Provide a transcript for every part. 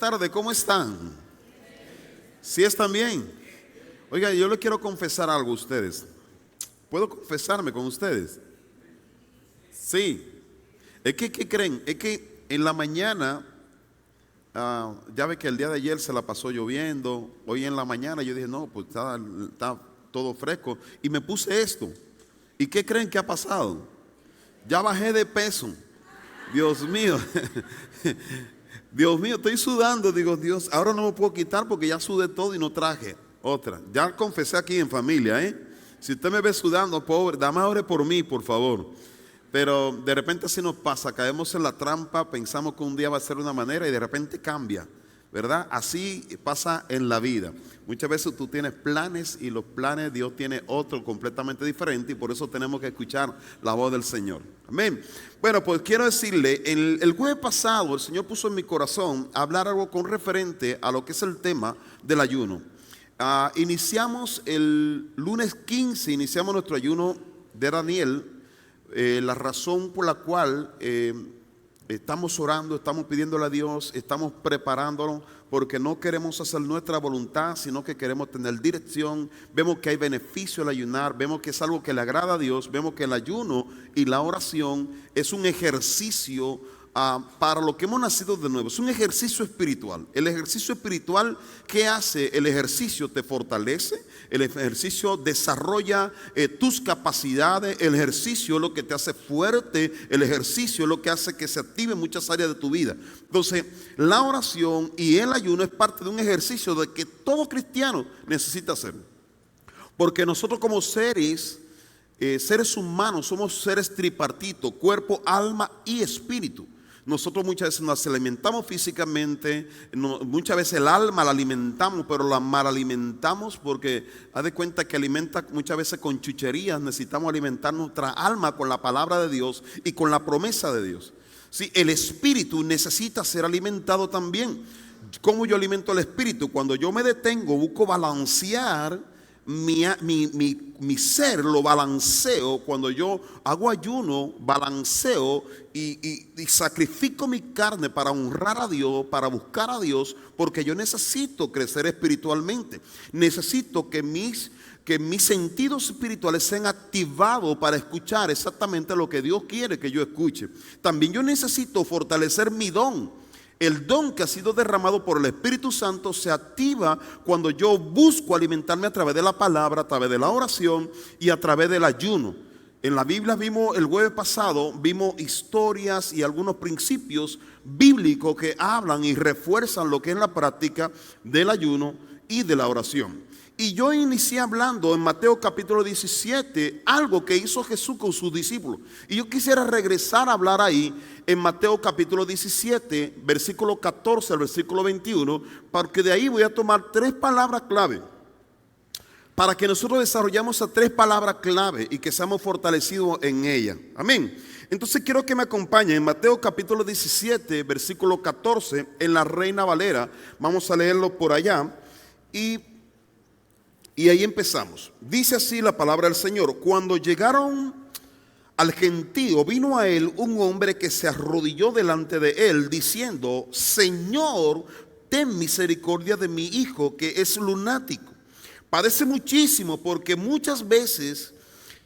tardes, ¿cómo están? ¿Sí están bien? Oiga, yo les quiero confesar algo a ustedes. ¿Puedo confesarme con ustedes? Sí. Es que, ¿qué creen? Es que en la mañana, ya ve que el día de ayer se la pasó lloviendo. Hoy en la mañana yo dije, no, pues está todo fresco. Y me puse esto. ¿Y qué creen que ha pasado? Ya bajé de peso. Dios mío. Dios mío, estoy sudando. Digo, Dios, ahora no me puedo quitar porque ya sudé todo y no traje otra. Ya confesé aquí en familia, ¿eh? Si usted me ve sudando, pobre, dame ore por mí, por favor. Pero de repente así nos pasa, caemos en la trampa, pensamos que un día va a ser de una manera y de repente cambia, ¿verdad? Así pasa en la vida. Muchas veces tú tienes planes y los planes Dios tiene otro completamente diferente y por eso tenemos que escuchar la voz del Señor. Amén. Bueno, pues quiero decirle, el jueves pasado el Señor puso en mi corazón hablar algo con referente a lo que es el tema del ayuno. Iniciamos el lunes 15, iniciamos nuestro ayuno de Daniel. La razón por la cual estamos orando, estamos pidiéndole a Dios, estamos preparándonos porque no queremos hacer nuestra voluntad, sino que queremos tener dirección. Vemos que hay beneficio al ayunar, vemos que es algo que le agrada a Dios, vemos que el ayuno y la oración es un ejercicio para lo que hemos nacido de nuevo. Es un ejercicio espiritual. El ejercicio espiritual, ¿qué hace? El ejercicio te fortalece, el ejercicio desarrolla tus capacidades, el ejercicio es lo que te hace fuerte, el ejercicio es lo que hace que se active muchas áreas de tu vida. Entonces, la oración y el ayuno es parte de un ejercicio de que todo cristiano necesita hacer. Porque nosotros como seres humanos somos seres tripartitos, cuerpo, alma y espíritu. Nosotros muchas veces nos alimentamos físicamente, muchas veces el alma la alimentamos, pero la mal alimentamos porque haz de cuenta que alimenta muchas veces con chucherías. Necesitamos alimentar nuestra alma con la palabra de Dios y con la promesa de Dios. Sí, el espíritu necesita ser alimentado también. ¿Cómo yo alimento el espíritu? Cuando yo me detengo, busco balancear mi ser, lo balanceo. Cuando yo hago ayuno, balanceo y sacrifico mi carne para honrar a Dios, para buscar a Dios, porque yo necesito crecer espiritualmente. Necesito que mis sentidos espirituales sean activados para escuchar exactamente lo que Dios quiere que yo escuche. También yo necesito fortalecer mi don. El don que ha sido derramado por el Espíritu Santo se activa cuando yo busco alimentarme a través de la palabra, a través de la oración y a través del ayuno. En la Biblia vimos el jueves pasado, vimos historias y algunos principios bíblicos que hablan y refuerzan lo que es la práctica del ayuno y de la oración. Y yo inicié hablando en Mateo capítulo 17, algo que hizo Jesús con sus discípulos. Y yo quisiera regresar a hablar ahí en Mateo capítulo 17, versículo 14 al versículo 21, porque de ahí voy a tomar tres palabras clave, para que nosotros desarrollemos esas tres palabras clave y que seamos fortalecidos en ellas. Amén. Entonces quiero que me acompañen en Mateo capítulo 17, versículo 14, en la Reina Valera. Vamos a leerlo por allá y ahí empezamos. Dice así la palabra del Señor: cuando llegaron al gentío, vino a él un hombre que se arrodilló delante de él, diciendo: Señor, ten misericordia de mi hijo, que es lunático. Padece muchísimo, porque muchas veces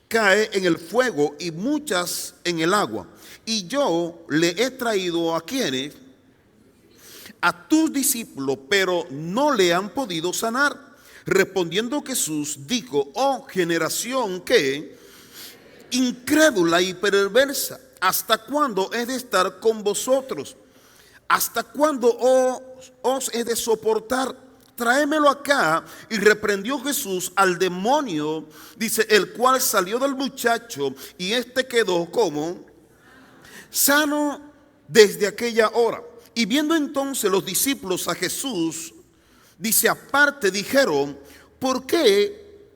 cae en el fuego y muchas en el agua. Y yo le he traído a quienes, a tus discípulos, pero no le han podido sanar. Respondiendo Jesús dijo: oh generación que incrédula y perversa, ¿hasta cuándo he de estar con vosotros? ¿Hasta cuándo os he de soportar? Tráemelo acá. Y reprendió Jesús al demonio, dice, el cual salió del muchacho, y éste quedó como sano desde aquella hora. Y viendo entonces los discípulos a Jesús, dice, aparte dijeron: ¿por qué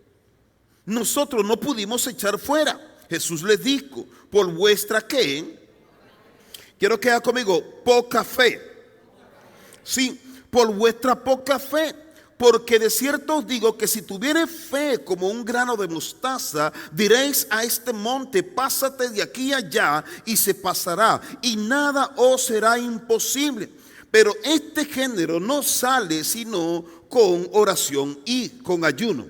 nosotros no pudimos echar fuera? Jesús les dijo: por vuestra ¿qué? Quiero que haga conmigo, poca fe. Sí, por vuestra poca fe. Porque de cierto os digo que si tuviereis fe como un grano de mostaza, diréis a este monte: pásate de aquí allá, y se pasará, y nada os será imposible. Pero este género no sale sino con oración y con ayuno.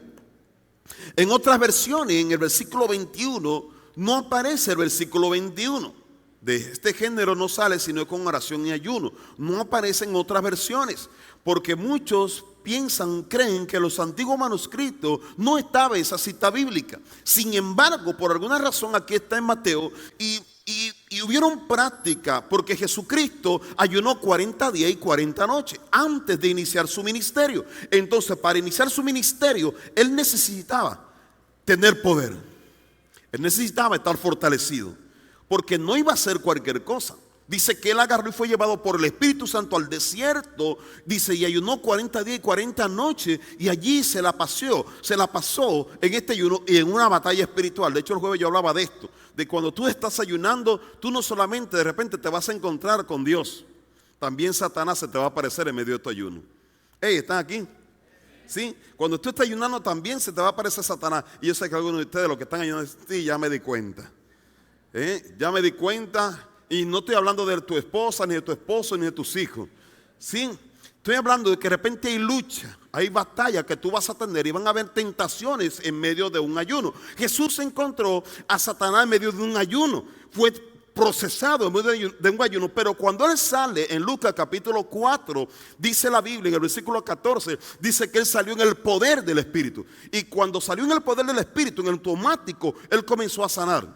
En otras versiones, en el versículo 21, no aparece el versículo 21. De este género no sale sino con oración y ayuno. No aparece en otras versiones, porque muchos creen que en los antiguos manuscritos no estaba esa cita bíblica. Sin embargo, por alguna razón aquí está en Mateo y hubieron práctica, porque Jesucristo ayunó 40 días y 40 noches antes de iniciar su ministerio. Entonces, para iniciar su ministerio, Él necesitaba tener poder. Él necesitaba estar fortalecido, porque no iba a hacer cualquier cosa. Dice que Él agarró y fue llevado por el Espíritu Santo al desierto. Dice, y ayunó 40 días y 40 noches. Y allí se la pasó en este ayuno y en una batalla espiritual. De hecho, el jueves yo hablaba de esto. De cuando tú estás ayunando, tú no solamente de repente te vas a encontrar con Dios. También Satanás se te va a aparecer en medio de tu ayuno. Hey, ¿están aquí? ¿Sí? Cuando tú estás ayunando también se te va a aparecer Satanás. Y yo sé que algunos de ustedes, los que están ayunando, sí, ya me di cuenta. Ya me di cuenta. Y no estoy hablando de tu esposa, ni de tu esposo, ni de tus hijos. ¿Sí? Estoy hablando de que de repente hay lucha, hay batalla que tú vas a tener y van a haber tentaciones en medio de un ayuno. Jesús encontró a Satanás en medio de un ayuno. Fue procesado en medio de un ayuno. Pero cuando Él sale en Lucas capítulo 4, dice la Biblia en el versículo 14, dice que Él salió en el poder del Espíritu. Y cuando salió en el poder del Espíritu, en el automático, Él comenzó a sanar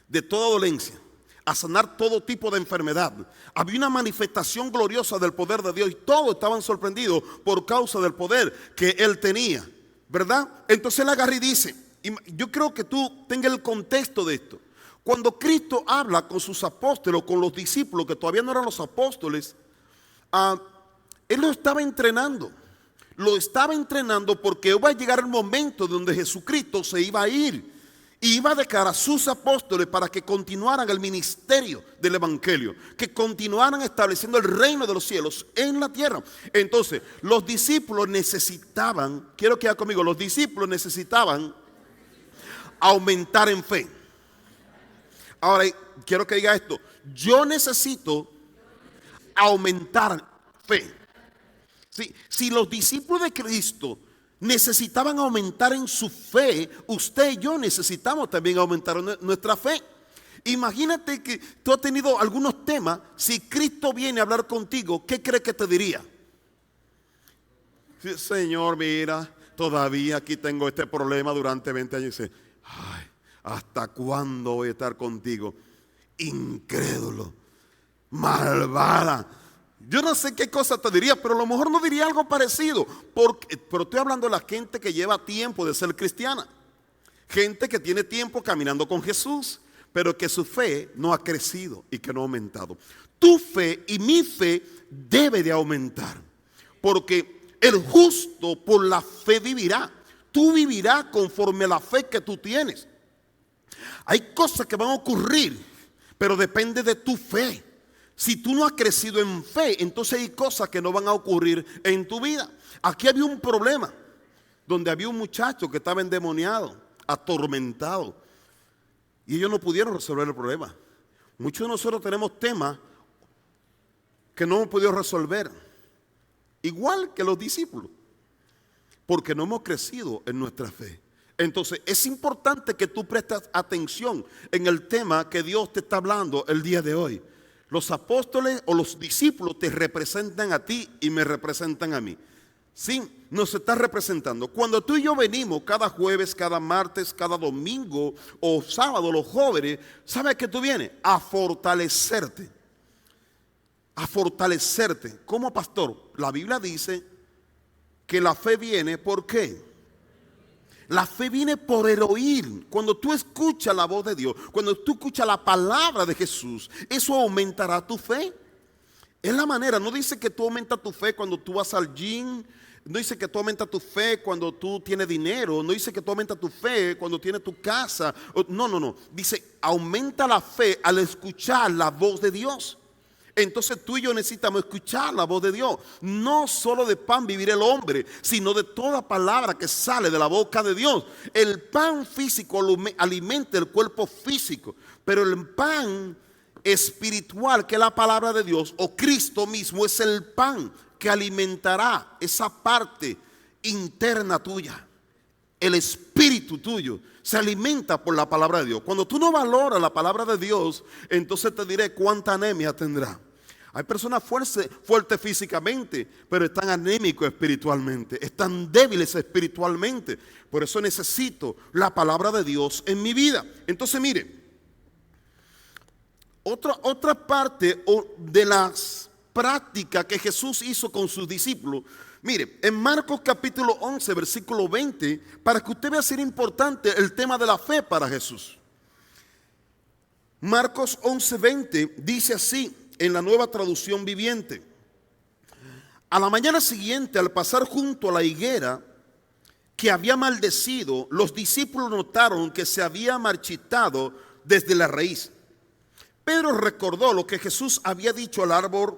de toda dolencia, a sanar todo tipo de enfermedad. Había una manifestación gloriosa del poder de Dios y todos estaban sorprendidos por causa del poder que Él tenía, ¿verdad? Entonces Él agarra y dice, y yo creo que tú tengas el contexto de esto. Cuando Cristo habla con sus apóstoles o con los discípulos que todavía no eran los apóstoles, Él lo estaba entrenando. Lo estaba entrenando porque iba a llegar el momento donde Jesucristo se iba a ir. Y iba a dejar a sus apóstoles para que continuaran el ministerio del evangelio, que continuaran estableciendo el reino de los cielos en la tierra. Entonces, los discípulos necesitaban, quiero que haga conmigo, los discípulos necesitaban aumentar en fe. Ahora, quiero que diga esto, yo necesito aumentar fe. Sí, si los discípulos de Cristo necesitaban aumentar en su fe, usted y yo necesitamos también aumentar nuestra fe. Imagínate que tú has tenido algunos temas. Si Cristo viene a hablar contigo, ¿qué crees que te diría? Sí, Señor, mira, todavía aquí tengo este problema durante 20 años. Y dice, ay, ¿hasta cuándo voy a estar contigo? Incrédulo, malvada. Yo no sé qué cosa te diría, pero a lo mejor no diría algo parecido. Pero estoy hablando de la gente que lleva tiempo de ser cristiana. Gente que tiene tiempo caminando con Jesús, pero que su fe no ha crecido y que no ha aumentado. Tu fe y mi fe debe de aumentar. Porque el justo por la fe vivirá. Tú vivirás conforme a la fe que tú tienes. Hay cosas que van a ocurrir, pero depende de tu fe. Si tú no has crecido en fe, entonces hay cosas que no van a ocurrir en tu vida. Aquí había un problema, donde había un muchacho que estaba endemoniado, atormentado, y ellos no pudieron resolver el problema. Muchos de nosotros tenemos temas que no hemos podido resolver, igual que los discípulos, porque no hemos crecido en nuestra fe. Entonces es importante que tú prestes atención en el tema que Dios te está hablando el día de hoy. Los apóstoles o los discípulos te representan a ti y me representan a mí. Sí, nos está representando. Cuando tú y yo venimos cada jueves, cada martes, cada domingo o sábado, los jóvenes, ¿sabes qué tú vienes? A fortalecerte. A fortalecerte. Como pastor, la Biblia dice que la fe viene, ¿por qué? La fe viene por el oír. Cuando tú escuchas la voz de Dios, cuando tú escuchas la palabra de Jesús, eso aumentará tu fe. Es la manera. No dice que tú aumentas tu fe cuando tú vas al gym. No dice que tú aumentas tu fe cuando tú tienes dinero. No dice que tú aumentas tu fe cuando tienes tu casa. No. Dice, aumenta la fe al escuchar la voz de Dios. Entonces tú y yo necesitamos escuchar la voz de Dios. No solo de pan vivirá el hombre, sino de toda palabra que sale de la boca de Dios. El pan físico alimenta el cuerpo físico, pero el pan espiritual, que es la palabra de Dios, o Cristo mismo es el pan que alimentará esa parte interna tuya. El espíritu tuyo se alimenta por la palabra de Dios. Cuando tú no valoras la palabra de Dios, entonces te diré cuánta anemia tendrá. Hay personas fuertes físicamente, pero están anémicos espiritualmente, están débiles espiritualmente. Por eso necesito la palabra de Dios en mi vida. Entonces mire, otra parte de las prácticas que Jesús hizo con sus discípulos. Mire, en Marcos capítulo 11, versículo 20, para que usted vea ser importante el tema de la fe para Jesús. Marcos 11, 20 dice así, en la Nueva Traducción Viviente: a la mañana siguiente, al pasar junto a la higuera que había maldecido, los discípulos notaron que se había marchitado desde la raíz. Pedro recordó lo que Jesús había dicho al árbol,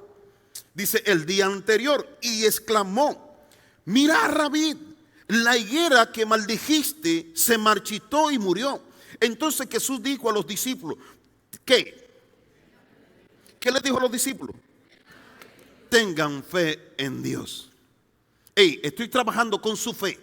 dice, el día anterior, y exclamó: mira, Rabí, la higuera que maldijiste se marchitó y murió. Entonces Jesús dijo a los discípulos, ¿qué? ¿Qué les dijo a los discípulos? Tengan fe en Dios. Hey, estoy trabajando con su fe.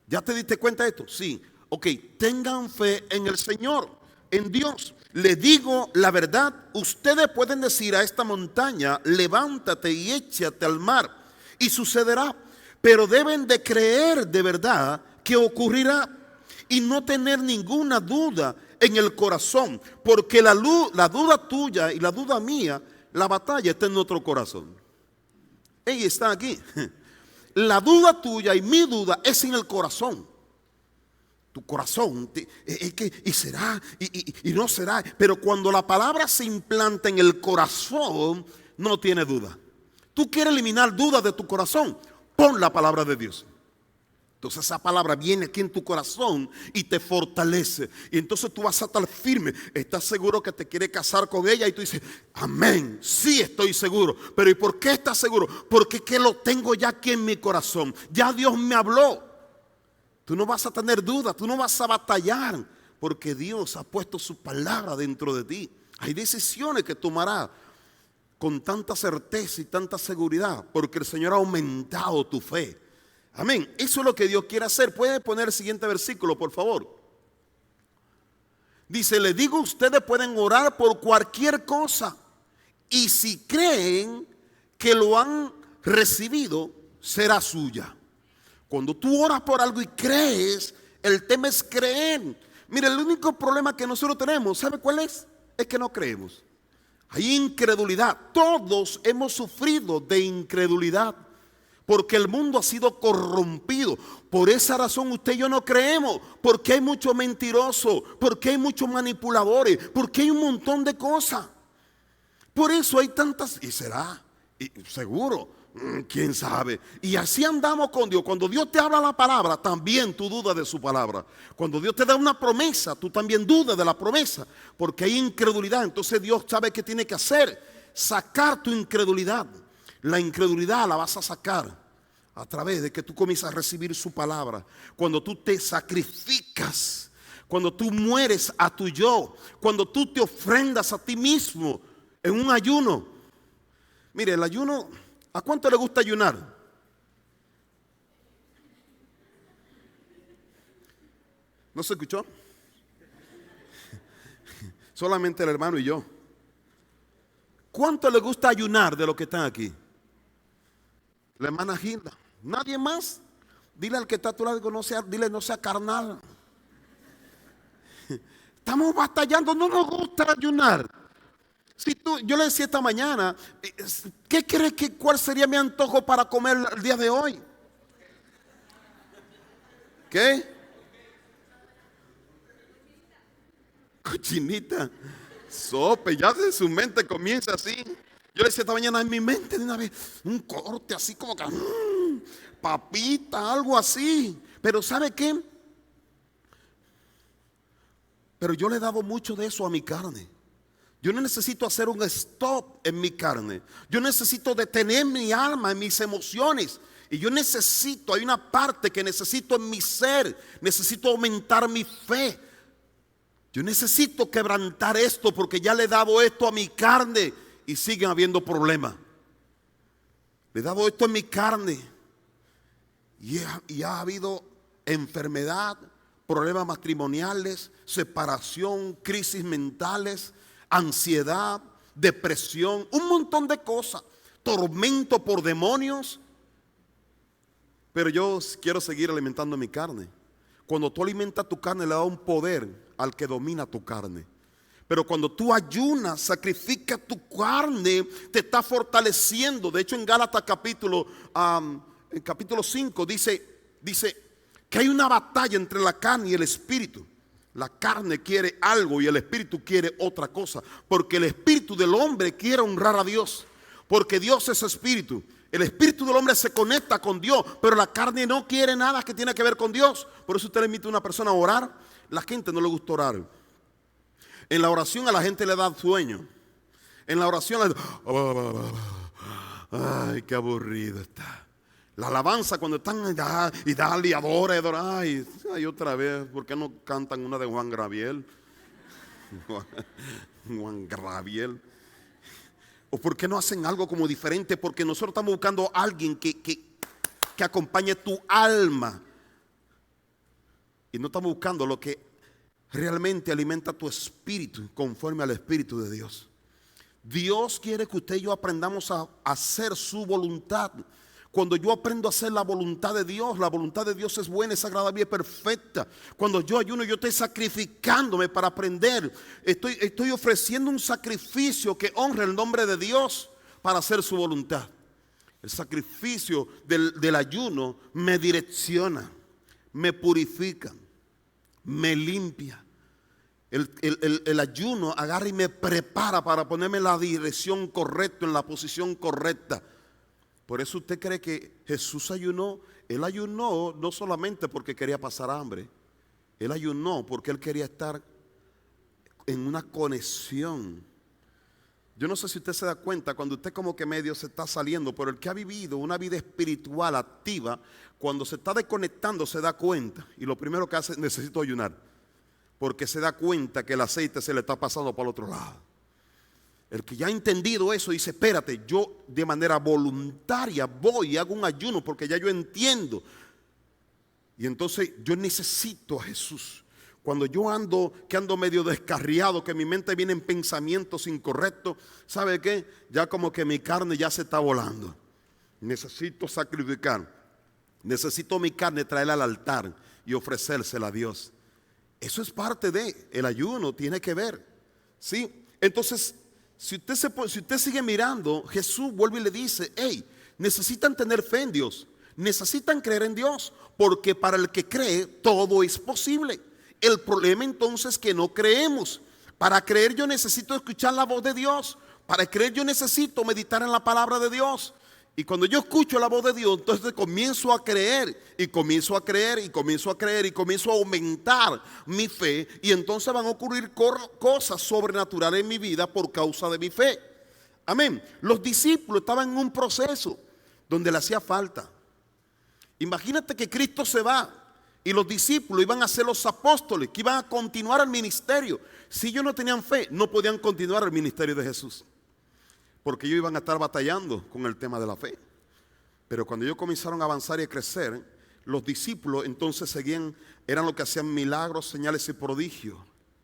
¿Ya te diste cuenta de esto? Sí. Ok, tengan fe en el Señor, en Dios. Les digo la verdad, ustedes pueden decir a esta montaña, levántate y échate al mar, y sucederá. Pero deben de creer de verdad que ocurrirá y no tener ninguna duda en el corazón, porque la duda tuya y la duda mía, la batalla está en nuestro corazón. Ella está aquí. La duda tuya y mi duda es en el corazón. Tu corazón, y será, y no será. Pero cuando la palabra se implanta en el corazón, no tiene duda. Tú quieres eliminar dudas de tu corazón, pon la palabra de Dios. Entonces esa palabra viene aquí en tu corazón y te fortalece. Y entonces tú vas a estar firme. Estás seguro que te quiere casar con ella y tú dices, amén, sí estoy seguro. Pero ¿y por qué estás seguro? Porque que lo tengo ya aquí en mi corazón. Ya Dios me habló. Tú no vas a tener dudas, tú no vas a batallar, porque Dios ha puesto su palabra dentro de ti. Hay decisiones que tomarás con tanta certeza y tanta seguridad, porque el Señor ha aumentado tu fe. Amén. Eso es lo que Dios quiere hacer. Puede poner el siguiente versículo, por favor. Dice, les digo, ustedes pueden orar por cualquier cosa, y si creen que lo han recibido, será suya. Cuando tú oras por algo y crees, el tema es creer. Mire, el único problema que nosotros tenemos, ¿sabe cuál es? Es que no creemos. Hay incredulidad. Todos hemos sufrido de incredulidad, porque el mundo ha sido corrompido. Por esa razón usted y yo no creemos, porque hay muchos mentirosos, porque hay muchos manipuladores, porque hay un montón de cosas. Por eso hay tantas, y será, y seguro, quién sabe. Y así andamos con Dios. Cuando Dios te habla la palabra, también tú dudas de su palabra. Cuando Dios te da una promesa, tú también dudas de la promesa, porque hay incredulidad. Entonces Dios sabe qué tiene que hacer: sacar tu incredulidad. La incredulidad la vas a sacar a través de que tú comienzas a recibir su palabra. Cuando tú te sacrificas, cuando tú mueres a tu yo, cuando tú te ofrendas a ti mismo en un ayuno. Mire, el ayuno, ¿a cuánto le gusta ayunar? ¿No se escuchó? Solamente el hermano y yo. ¿Cuánto le gusta ayunar de los que están aquí? La hermana Gilda. ¿Nadie más? Dile al que está a tu lado, dile no sea carnal. Estamos batallando, no nos gusta ayunar. Si yo le decía esta mañana, ¿qué crees cuál sería mi antojo para comer el día de hoy? ¿Qué? Cochinita, sope, ya de su mente comienza así. Yo le decía esta mañana en mi mente de una vez, un corte así como que, papita, algo así. Pero ¿sabe qué? Pero yo le he dado mucho de eso a mi carne. Yo no necesito hacer un stop en mi carne. Yo necesito detener mi alma, en mis emociones. Y yo necesito, hay una parte que necesito en mi ser. Necesito aumentar mi fe. Yo necesito quebrantar esto porque ya le he dado esto a mi carne y siguen habiendo problemas. Le he dado esto a mi carne y ha habido enfermedad, problemas matrimoniales, separación, crisis mentales, ansiedad, depresión, un montón de cosas, tormento por demonios. Pero yo quiero seguir alimentando mi carne. Cuando tú alimentas tu carne, le da un poder al que domina tu carne. Pero cuando tú ayunas, sacrificas tu carne, te está fortaleciendo. De hecho, en Gálatas capítulo 5 dice que hay una batalla entre la carne y el espíritu. La carne quiere algo y el espíritu quiere otra cosa. Porque el espíritu del hombre quiere honrar a Dios. Porque Dios es espíritu. El espíritu del hombre se conecta con Dios, pero la carne no quiere nada que tiene que ver con Dios. Por eso usted le invita a una persona a orar. La gente no le gusta orar. En la oración a la gente le da sueño. En la oración le da, ay, qué aburrido está. La alabanza cuando están y dale y adora, ay, otra vez, ¿por qué no cantan una de Juan Gabriel? Juan Gabriel. ¿O por qué no hacen algo como diferente? Porque nosotros estamos buscando a alguien que acompañe tu alma. Y no estamos buscando lo que realmente alimenta tu espíritu conforme al Espíritu de Dios. Dios quiere que usted y yo aprendamos a hacer su voluntad. Cuando yo aprendo a hacer la voluntad de Dios es buena, es agradable y es perfecta. Cuando yo ayuno, yo estoy sacrificándome para aprender. Estoy ofreciendo un sacrificio que honra el nombre de Dios para hacer su voluntad. El sacrificio del ayuno me direcciona, me purifica, me limpia. El ayuno agarra y me prepara para ponerme en la dirección correcta, en la posición correcta. Por eso usted cree que Jesús ayunó. Él ayunó no solamente porque quería pasar hambre. Él ayunó porque él quería estar en una conexión. Yo no sé si usted se da cuenta, cuando usted como que medio se está saliendo, pero el que ha vivido una vida espiritual activa, cuando se está desconectando se da cuenta. Y lo primero que hace, necesito ayunar. Porque se da cuenta que el aceite se le está pasando para el otro lado. El que ya ha entendido eso dice, espérate, yo de manera voluntaria voy y hago un ayuno porque ya yo entiendo. Y entonces yo necesito a Jesús. Cuando yo ando medio descarriado, que mi mente viene en pensamientos incorrectos, ¿sabe qué? Ya como que mi carne ya se está volando. Necesito sacrificar. Necesito mi carne traerla al altar y ofrecérsela a Dios. Eso es parte del ayuno, tiene que ver. ¿Sí? Entonces, si usted sigue mirando, Jesús vuelve y le dice, hey, necesitan tener fe en Dios, necesitan creer en Dios, porque para el que cree todo es posible. El problema entonces es que no creemos. Para creer yo necesito escuchar la voz de Dios. Para creer yo necesito meditar en la palabra de Dios. Y cuando yo escucho la voz de Dios, entonces comienzo a creer y comienzo a creer y comienzo a creer y comienzo a aumentar mi fe. Y entonces van a ocurrir cosas sobrenaturales en mi vida por causa de mi fe. Amén. Los discípulos estaban en un proceso donde le hacía falta. Imagínate que Cristo se va y los discípulos iban a ser los apóstoles que iban a continuar el ministerio. Si ellos no tenían fe, no podían continuar el ministerio de Jesús. Porque ellos iban a estar batallando con el tema de la fe. Pero cuando ellos comenzaron a avanzar y a crecer, los discípulos entonces eran los que hacían milagros, señales y prodigios.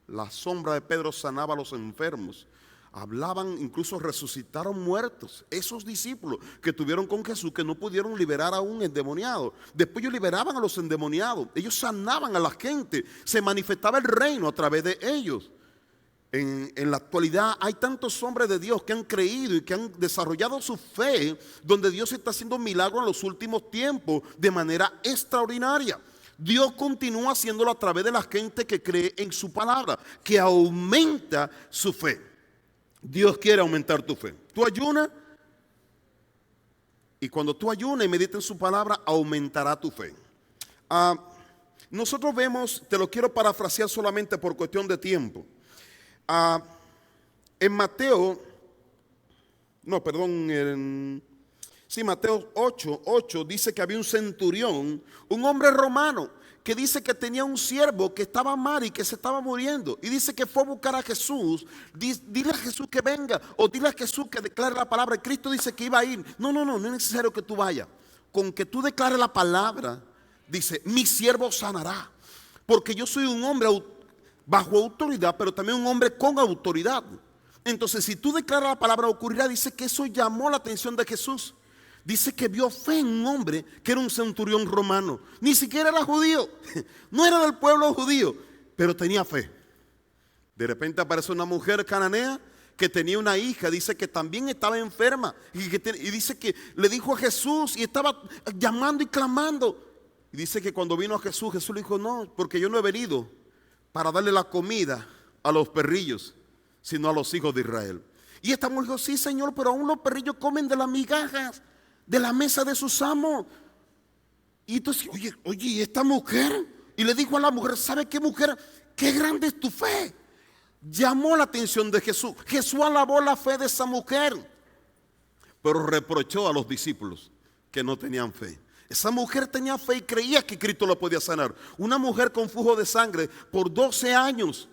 La sombra de Pedro sanaba a los enfermos. Hablaban, incluso resucitaron muertos. Esos discípulos que estuvieron con Jesús, que no pudieron liberar a un endemoniado. Después ellos liberaban a los endemoniados. Ellos sanaban a la gente. Se manifestaba el reino a través de ellos. En la actualidad hay tantos hombres de Dios que han creído y que han desarrollado su fe, donde Dios está haciendo milagros en los últimos tiempos de manera extraordinaria. Dios continúa haciéndolo a través de la gente que cree en su palabra, que aumenta su fe. Dios quiere aumentar tu fe. Tú ayunas y cuando tú ayunas y meditas en su palabra, aumentará tu fe. Nosotros vemos, te lo quiero parafrasear solamente por cuestión de tiempo. En Mateo 8 dice que había un centurión, un hombre romano, que dice que tenía un siervo que estaba mal y que se estaba muriendo. Y dice que fue a buscar a Jesús. Dile a Jesús que venga, o dile a Jesús que declare la palabra. Y Cristo dice que iba a ir. No es necesario que tú vayas. Con que tú declares la palabra, dice, mi siervo sanará. Porque yo soy un hombre bajo autoridad, pero también un hombre con autoridad. Entonces, si tú declaras la palabra, ocurrirá. Dice que eso llamó la atención de Jesús. Dice que vio fe en un hombre que era un centurión romano. Ni siquiera era judío, no era del pueblo judío, pero tenía fe. De repente aparece una mujer cananea que tenía una hija, dice que también estaba enferma. Y dice que le dijo a Jesús y estaba llamando y clamando. Y dice que cuando vino a Jesús, Jesús le dijo, no, porque yo no he venido para darle la comida a los perrillos, sino a los hijos de Israel. Y esta mujer dijo, sí, Señor, pero aún los perrillos comen de las migajas de la mesa de sus amos. Y entonces, oye, esta mujer, y le dijo a la mujer, ¿sabe qué, mujer? Qué grande es tu fe. Llamó la atención de Jesús. Jesús alabó la fe de esa mujer, pero reprochó a los discípulos que no tenían fe. Esa mujer tenía fe y creía que Cristo la podía sanar. Una mujer con flujo de sangre por 12 años.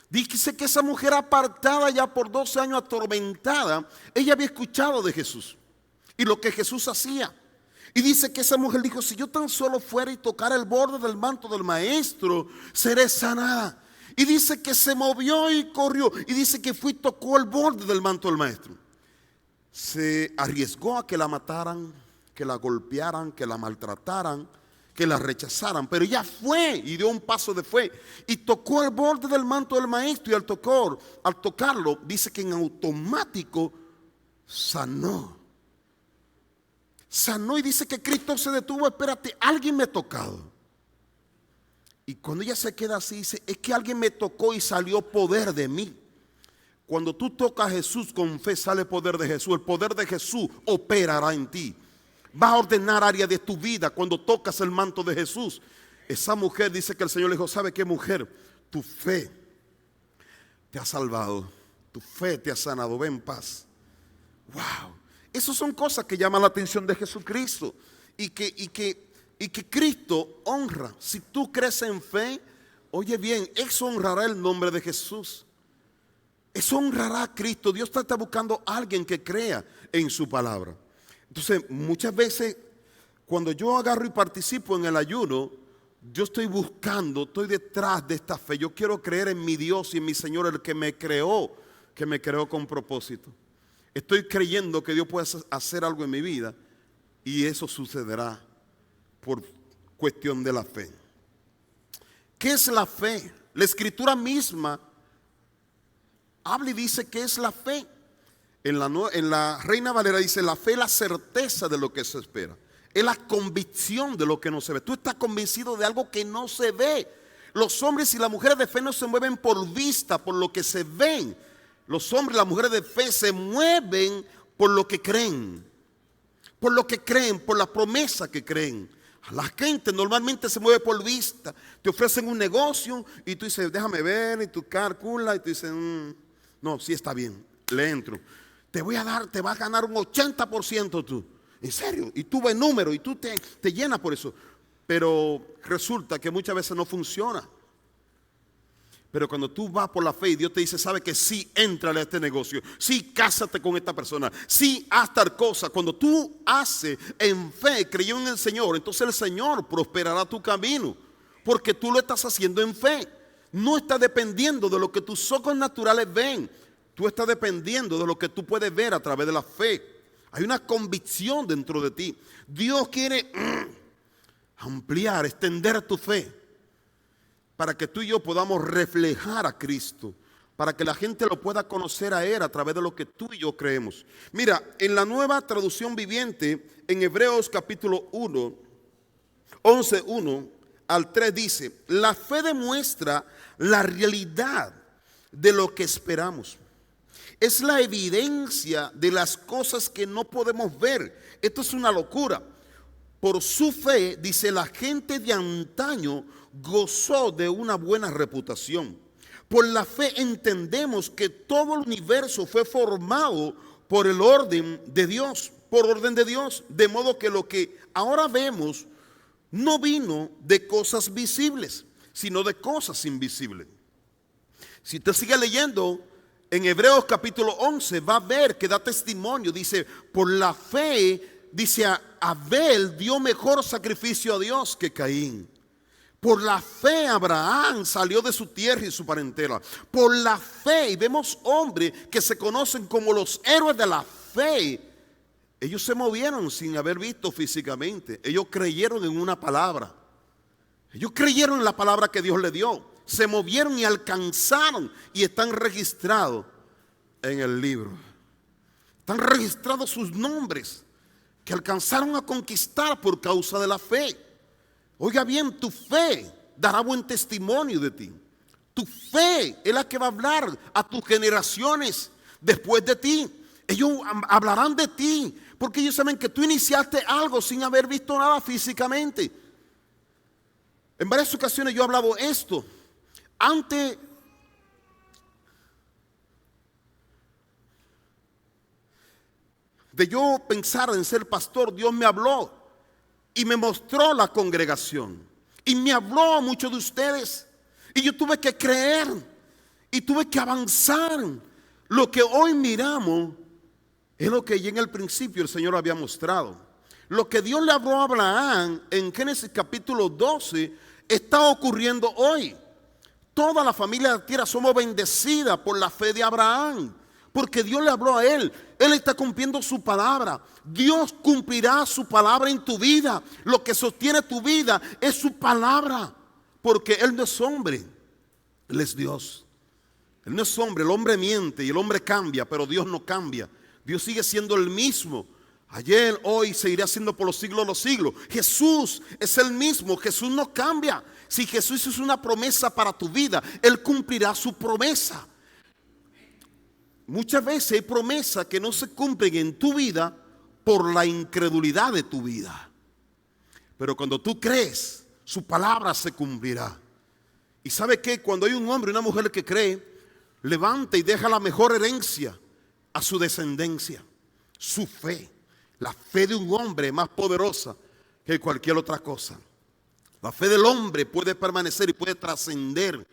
Dice que esa mujer apartada ya por 12 años, atormentada, ella había escuchado de Jesús y lo que Jesús hacía. Y dice que esa mujer dijo, si yo tan solo fuera y tocara el borde del manto del maestro, seré sanada. Y dice que se movió y corrió. Y dice que fue y tocó el borde del manto del maestro. Se arriesgó a que la mataran, que la golpearan, que la maltrataran, que la rechazaran. Pero ella fue y dio un paso de fe. Y tocó el borde del manto del maestro. Y al tocarlo, dice que en automático sanó. Sanó y dice que Cristo se detuvo. Espérate, alguien me ha tocado. Y cuando ella se queda así, dice, es que alguien me tocó y salió poder de mí. Cuando tú tocas a Jesús con fe, sale poder de Jesús. El poder de Jesús operará en ti. Va a ordenar áreas de tu vida cuando tocas el manto de Jesús. Esa mujer dice que el Señor le dijo, ¿sabe qué, mujer? Tu fe te ha salvado. Tu fe te ha sanado. Ve en paz. Wow. Esas son cosas que llaman la atención de Jesucristo y que Cristo honra. Si tú crees en fe, oye bien, eso honrará el nombre de Jesús. Eso honrará a Cristo. Dios está buscando a alguien que crea en su palabra. Entonces, muchas veces, cuando yo agarro y participo en el ayuno, yo estoy detrás de esta fe. Yo quiero creer en mi Dios y en mi Señor, el que me creó con propósito. Estoy creyendo que Dios puede hacer algo en mi vida y eso sucederá por cuestión de la fe. ¿Qué es la fe? La Escritura misma habla y dice que es la fe. En la Reina Valera dice, la fe es la certeza de lo que se espera. Es la convicción de lo que no se ve. Tú estás convencido de algo que no se ve. Los hombres y las mujeres de fe no se mueven por vista, por lo que se ven. Los hombres y las mujeres de fe se mueven por lo que creen. Por lo que creen, por la promesa que creen. La gente normalmente se mueve por vista. Te ofrecen un negocio y tú dices, déjame ver, y tú calculas y tú dices, no, sí está bien, le entro. Te vas a ganar un 80% tú. En serio. Y tú ves números y tú te llenas por eso. Pero resulta que muchas veces no funciona. Pero cuando tú vas por la fe y Dios te dice, sabe que sí, éntrale a este negocio, sí, cásate con esta persona, sí, haz tal cosa. Cuando tú haces en fe, creyendo en el Señor, entonces el Señor prosperará tu camino, porque tú lo estás haciendo en fe. No estás dependiendo de lo que tus ojos naturales ven, tú estás dependiendo de lo que tú puedes ver a través de la fe. Hay una convicción dentro de ti. Dios quiere ampliar, extender tu fe, para que tú y yo podamos reflejar a Cristo, para que la gente lo pueda conocer a Él a través de lo que tú y yo creemos. Mira, en la Nueva Traducción Viviente, en Hebreos capítulo 1, 11:1 al 3 dice, la fe demuestra la realidad de lo que esperamos. Es la evidencia de las cosas que no podemos ver. Esto es una locura. Por su fe, dice, la gente de antaño gozó de una buena reputación. Por la fe entendemos que todo el universo fue formado por el orden de Dios, por orden de Dios, de modo que lo que ahora vemos no vino de cosas visibles, sino de cosas invisibles. Si usted sigue leyendo en Hebreos capítulo 11, va a ver que da testimonio. Dice, por la fe, dice, Abel dio mejor sacrificio a Dios que Caín. Por la fe Abraham salió de su tierra y su parentela. Por la fe, y vemos hombres que se conocen como los héroes de la fe. Ellos se movieron sin haber visto físicamente. Ellos creyeron en una palabra. Ellos creyeron en la palabra que Dios les dio. Se movieron y alcanzaron y están registrados en el libro. Están registrados sus nombres que alcanzaron a conquistar por causa de la fe. Oiga bien, tu fe dará buen testimonio de ti. Tu fe es la que va a hablar a tus generaciones después de ti. Ellos hablarán de ti porque ellos saben que tú iniciaste algo sin haber visto nada físicamente. En varias ocasiones yo he hablado esto. Antes de yo pensar en ser pastor, Dios me habló y me mostró la congregación y me habló a muchos de ustedes, y yo tuve que creer y tuve que avanzar. Lo que hoy miramos es lo que ya en el principio el Señor había mostrado. Lo que Dios le habló a Abraham en Génesis capítulo 12 está ocurriendo hoy. Toda la familia de la tierra somos bendecidas por la fe de Abraham, porque Dios le habló a él. Él está cumpliendo su palabra. Dios cumplirá su palabra en tu vida. Lo que sostiene tu vida es su palabra, porque Él no es hombre, Él es Dios. Él no es hombre, el hombre miente y el hombre cambia, pero Dios no cambia. Dios sigue siendo el mismo. Ayer, hoy, seguirá siendo por los siglos de los siglos. Jesús es el mismo, Jesús no cambia. Si Jesús es una promesa para tu vida, Él cumplirá su promesa. Muchas veces hay promesas que no se cumplen en tu vida por la incredulidad de tu vida. Pero cuando tú crees, su palabra se cumplirá. Y ¿sabe qué? Cuando hay un hombre y una mujer que cree, levanta y deja la mejor herencia a su descendencia. Su fe. La fe de un hombre es más poderosa que cualquier otra cosa. La fe del hombre puede permanecer y puede trascender.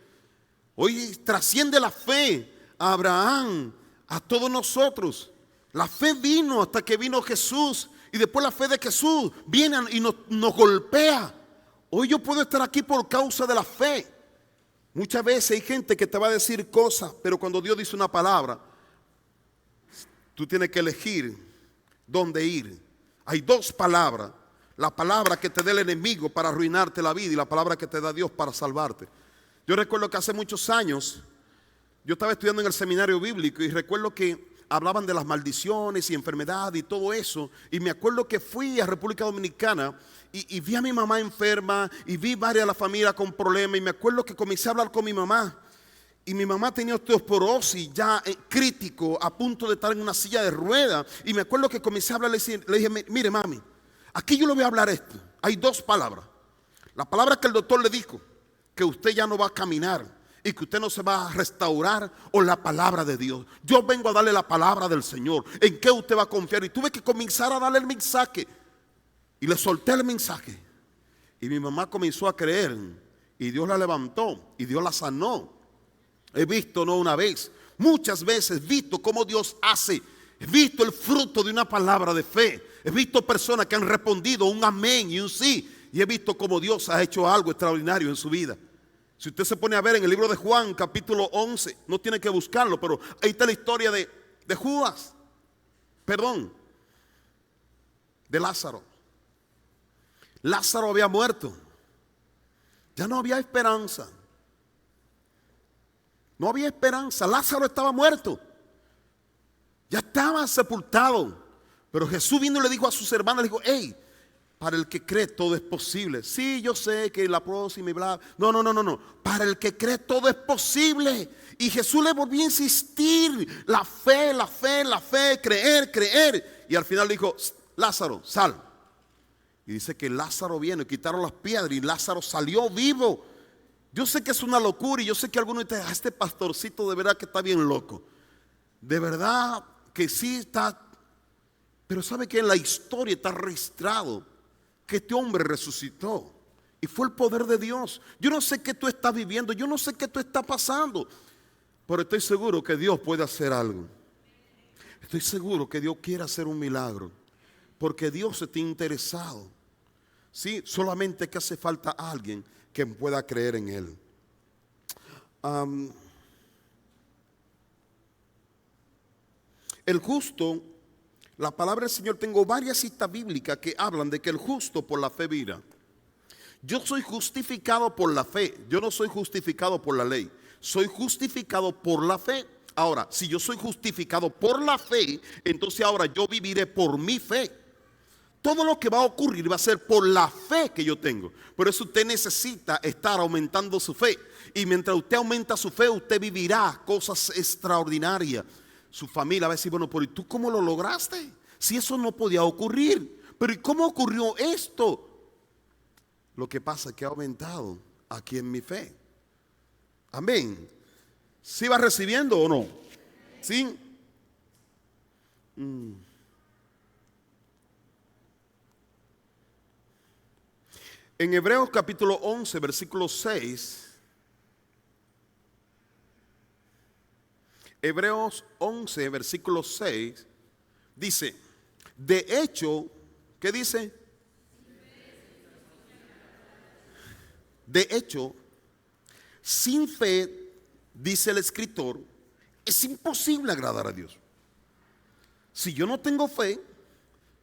Hoy trasciende la fe a Abraham, a todos nosotros. La fe vino hasta que vino Jesús, y después la fe de Jesús viene y nos golpea. Hoy yo puedo estar aquí por causa de la fe. Muchas veces hay gente que te va a decir cosas, pero cuando Dios dice una palabra, tú tienes que elegir dónde ir. Hay dos palabras: la palabra que te da el enemigo para arruinarte la vida y la palabra que te da Dios para salvarte. Yo recuerdo que hace muchos años yo estaba estudiando en el seminario bíblico y recuerdo que hablaban de las maldiciones y enfermedad y todo eso. Y me acuerdo que fui a República Dominicana y vi a mi mamá enferma y vi varias de la familia con problemas. Y me acuerdo que comencé a hablar con mi mamá. Y mi mamá tenía osteoporosis ya crítico, a punto de estar en una silla de ruedas. Y me acuerdo que comencé a hablar, le dije, mire mami, aquí yo le voy a hablar esto. Hay dos palabras. La palabra que el doctor le dijo, que usted ya no va a caminar y que usted no se va a restaurar, o la palabra de Dios. Yo vengo a darle la palabra del Señor. ¿En qué usted va a confiar? Y tuve que comenzar a darle el mensaje. Y le solté el mensaje. Y mi mamá comenzó a creer. Y Dios la levantó. Y Dios la sanó. He visto no una vez, muchas veces visto cómo Dios hace. He visto el fruto de una palabra de fe. He visto personas que han respondido un amén y un sí. Y he visto cómo Dios ha hecho algo extraordinario en su vida. Si usted se pone a ver en el libro de Juan, capítulo 11, no tiene que buscarlo, pero ahí está la historia de Judas. Perdón, de Lázaro. Lázaro había muerto. Ya no había esperanza. No había esperanza. Lázaro estaba muerto. Ya estaba sepultado. Pero Jesús vino y le dijo a sus hermanos, le dijo, hey, para el que cree todo es posible. Sí, yo sé que la próxima y bla. No. Para el que cree todo es posible. Y Jesús le volvió a insistir. La fe, creer. Y al final dijo, Lázaro, sal. Y dice que Lázaro viene, quitaron las piedras y Lázaro salió vivo. Yo sé que es una locura y yo sé que algunos dicen, este pastorcito de verdad que está bien loco. De verdad que sí está. Pero sabe que en la historia está registrado que este hombre resucitó. Y fue el poder de Dios. Yo no sé qué tú estás viviendo, yo no sé qué tú estás pasando, pero estoy seguro que Dios puede hacer algo. Estoy seguro que Dios quiere hacer un milagro, porque Dios está interesado. Sí, solamente que hace falta alguien que pueda creer en Él. El justo, la palabra del Señor, tengo varias citas bíblicas que hablan de que el justo por la fe vivirá. Yo soy justificado por la fe, yo no soy justificado por la ley, soy justificado por la fe. Ahora, si yo soy justificado por la fe, entonces ahora yo viviré por mi fe. Todo lo que va a ocurrir va a ser por la fe que yo tengo. Por eso usted necesita estar aumentando su fe. Y mientras usted aumenta su fe, usted vivirá cosas extraordinarias. Su familia va a decir, bueno, pero ¿y tú cómo lo lograste? Si eso no podía ocurrir. Pero ¿y cómo ocurrió esto? Lo que pasa es que ha aumentado aquí en mi fe. Amén. ¿Sí va recibiendo o no? ¿Sí? En Hebreos capítulo 11, versículo 6. Hebreos 11, versículo 6. Dice, de hecho, ¿qué dice? De hecho, sin fe, dice el escritor, es imposible agradar a Dios. Si yo no tengo fe,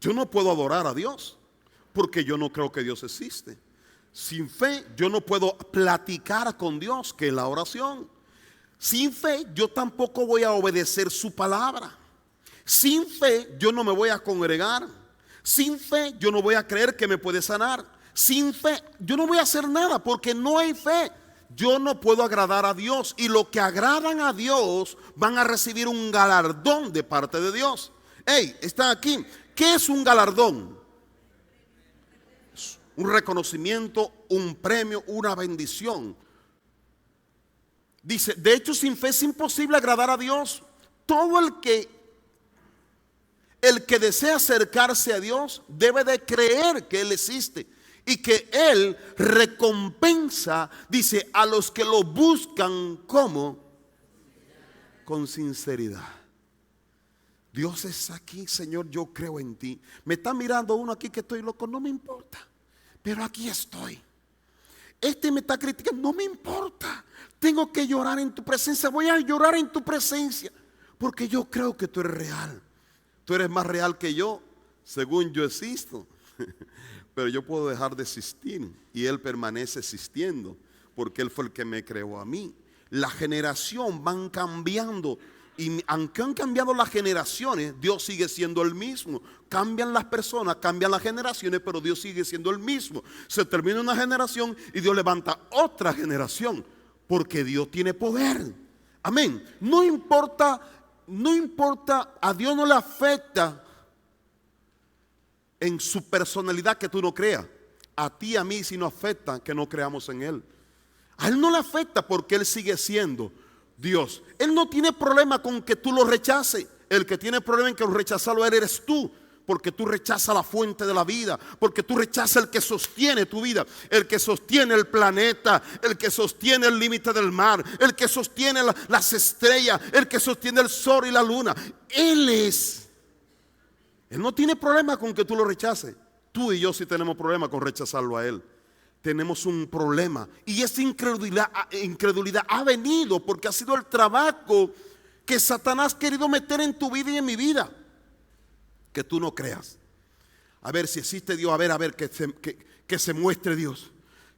yo no puedo adorar a Dios, porque yo no creo que Dios existe. Sin fe, yo no puedo platicar con Dios, que es la oración. Sin fe, yo tampoco voy a obedecer su palabra. Sin fe, yo no me voy a congregar. Sin fe, yo no voy a creer que me puede sanar. Sin fe, yo no voy a hacer nada porque no hay fe. Yo no puedo agradar a Dios, y los que agradan a Dios van a recibir un galardón de parte de Dios. Hey, está aquí. ¿Qué es un galardón? Un reconocimiento, un premio, una bendición. Dice, de hecho, sin fe es imposible agradar a Dios. Todo el que desea acercarse a Dios debe de creer que Él existe y que Él recompensa, dice, a los que lo buscan como con sinceridad. Dios es aquí, Señor, yo creo en ti. Me está mirando uno aquí que estoy loco, no me importa, pero aquí estoy. Este me está criticando, no me importa. Tengo que llorar en tu presencia, voy a llorar en tu presencia, porque yo creo que tú eres real. Tú eres más real que yo, según yo existo. Pero yo puedo dejar de existir y Él permanece existiendo, porque Él fue el que me creó a mí. La generación van cambiando, y aunque han cambiado las generaciones, Dios sigue siendo el mismo. Cambian las personas, cambian las generaciones, pero Dios sigue siendo el mismo. Se termina una generación y Dios levanta otra generación, porque Dios tiene poder. Amén. No importa, a Dios no le afecta en su personalidad que tú no creas. A ti y a mí sí nos afecta que no creamos en Él. A Él no le afecta porque Él sigue siendo Dios. Él no tiene problema con que tú lo rechaces. El que tiene problema en que lo rechazarlo eres tú, porque tú rechazas la fuente de la vida, porque tú rechazas el que sostiene tu vida, el que sostiene el planeta, el que sostiene el límite del mar, el que sostiene las estrellas, el que sostiene el sol y la luna. Él no tiene problema con que tú lo rechaces. Tú y yo sí tenemos problema con rechazarlo a Él. Tenemos un problema, y esa incredulidad ha venido porque ha sido el trabajo que Satanás ha querido meter en tu vida y en mi vida. Que tú no creas. A ver si existe Dios, a ver que se muestre Dios,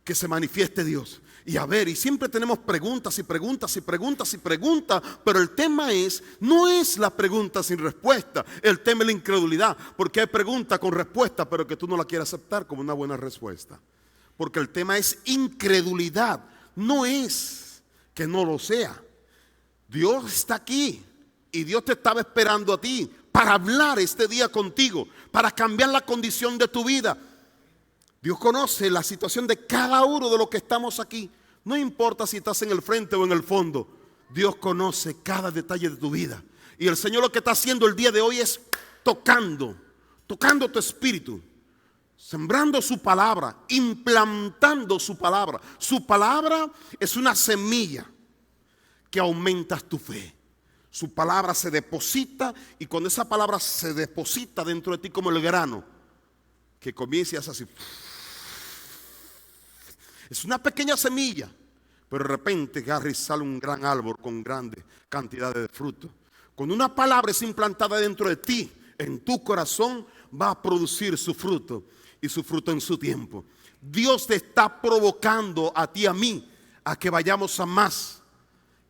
que se manifieste Dios. Y siempre tenemos preguntas y preguntas y preguntas y preguntas, pero el tema no es la pregunta sin respuesta, el tema es la incredulidad, porque hay preguntas con respuesta, pero que tú no la quieres aceptar como una buena respuesta. Porque el tema es incredulidad, no es que no lo sea. Dios está aquí y Dios te estaba esperando a ti para hablar este día contigo, para cambiar la condición de tu vida. Dios conoce la situación de cada uno de los que estamos aquí. No importa si estás en el frente o en el fondo, Dios conoce cada detalle de tu vida. Y el Señor lo que está haciendo el día de hoy es tocando tu espíritu. sembrando su palabra, implantando su palabra. Su palabra es una semilla que aumenta tu fe. Su palabra se deposita, y cuando esa palabra se deposita dentro de ti como el grano, que comienza a hacer así. Es una pequeña semilla, pero de repente agarra y sale un gran árbol con grandes cantidades de frutos. Cuando una palabra es implantada dentro de ti, en tu corazón, va a producir su fruto, y su fruto en su tiempo. Dios te está provocando a ti y a mí a que vayamos a más,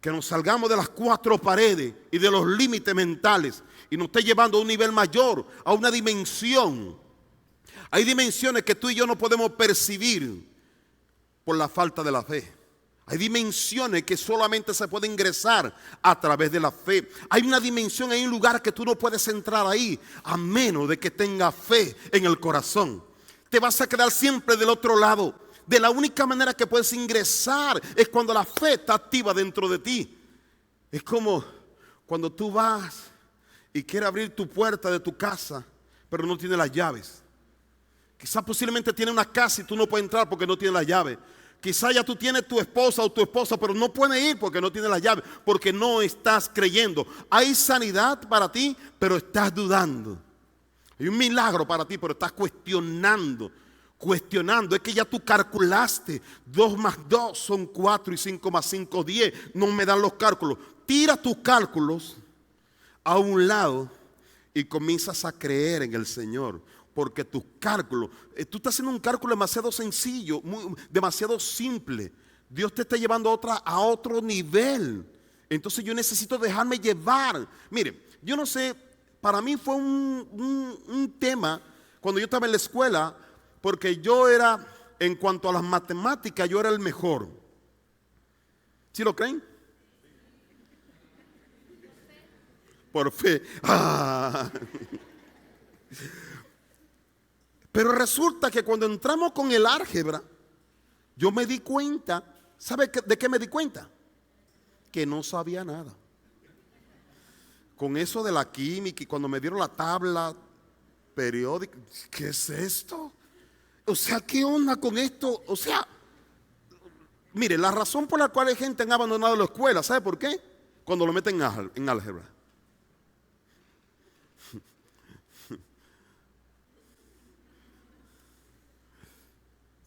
que nos salgamos de las cuatro paredes y de los límites mentales, y nos esté llevando a un nivel mayor, a una dimensión. Hay dimensiones que tú y yo no podemos percibir por la falta de la fe. Hay dimensiones que solamente se pueden ingresar a través de la fe. Hay una dimensión, hay un lugar que tú no puedes entrar ahí a menos de que tengas fe en el corazón. Te vas a quedar siempre del otro lado. De la única manera que puedes ingresar es cuando la fe está activa dentro de ti. Es como cuando tú vas y quieres abrir tu puerta de tu casa, pero no tienes las llaves. Quizás posiblemente tienes una casa y tú no puedes entrar porque no tienes la llave. Quizás ya tú tienes tu esposa o tu esposa, pero no puedes ir porque no tienes la llave, porque no estás creyendo. Hay sanidad para ti, pero estás dudando. Hay un milagro para ti, pero estás cuestionando. Es que ya tú calculaste. 2 más 2 son 4 y 5 más 5, 10. No me dan los cálculos. Tira tus cálculos a un lado y comienzas a creer en el Señor. Porque tus cálculos, tú estás haciendo un cálculo demasiado sencillo, demasiado simple. Dios te está llevando a otro nivel. Entonces yo necesito dejarme llevar. Mire, yo no sé, para mí fue un tema cuando yo estaba en la escuela, porque yo era, en cuanto a las matemáticas, yo era el mejor. ¿Sí lo creen? Por fe. Ah. Pero resulta que cuando entramos con el álgebra, yo me di cuenta, ¿sabe de qué me di cuenta? Que no sabía nada. Con eso de la química, y cuando me dieron la tabla periódica, ¿qué es esto? O sea, ¿qué onda con esto? O sea, mire, la razón por la cual hay gente que ha abandonado la escuela, ¿sabe por qué? Cuando lo meten en álgebra.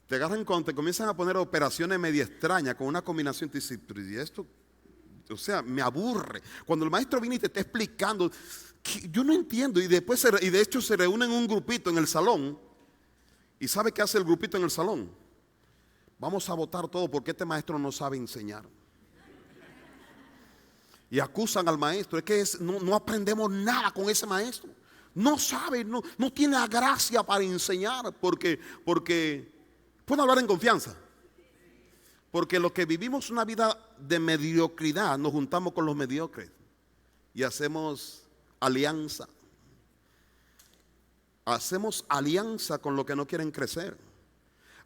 Te agarran cuando te comienzan a poner operaciones media extrañas con una combinación, te dices, pero ¿y esto? O sea, me aburre. Cuando el maestro viene y te está explicando, yo no entiendo. Y después, y de hecho se reúnen un grupito en el salón. ¿Y sabe qué hace el grupito en el salón? Vamos a votar todo porque este maestro no sabe enseñar. Y acusan al maestro. Es que no aprendemos nada con ese maestro. No sabe, no tiene la gracia para enseñar. Porque puedo hablar en confianza. Porque los que vivimos una vida de mediocridad, nos juntamos con los mediocres y hacemos alianza. Hacemos alianza con los que no quieren crecer.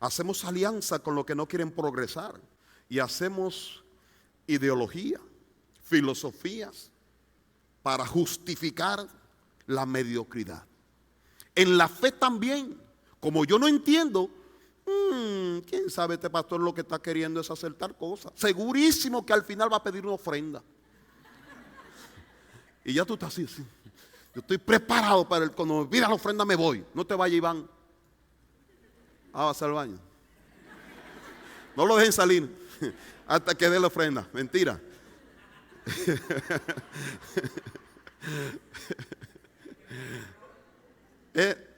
Hacemos alianza con los que no quieren progresar. Y hacemos ideología, filosofías para justificar la mediocridad. En la fe también, como yo no entiendo, quién sabe este pastor lo que está queriendo es hacer tal cosa. Segurísimo que al final va a pedir una ofrenda. Y ya tú estás así. Yo estoy preparado para cuando me pida la ofrenda me voy. No te vayas, Iván. Vas al baño. No lo dejen salir hasta que dé la ofrenda. Mentira.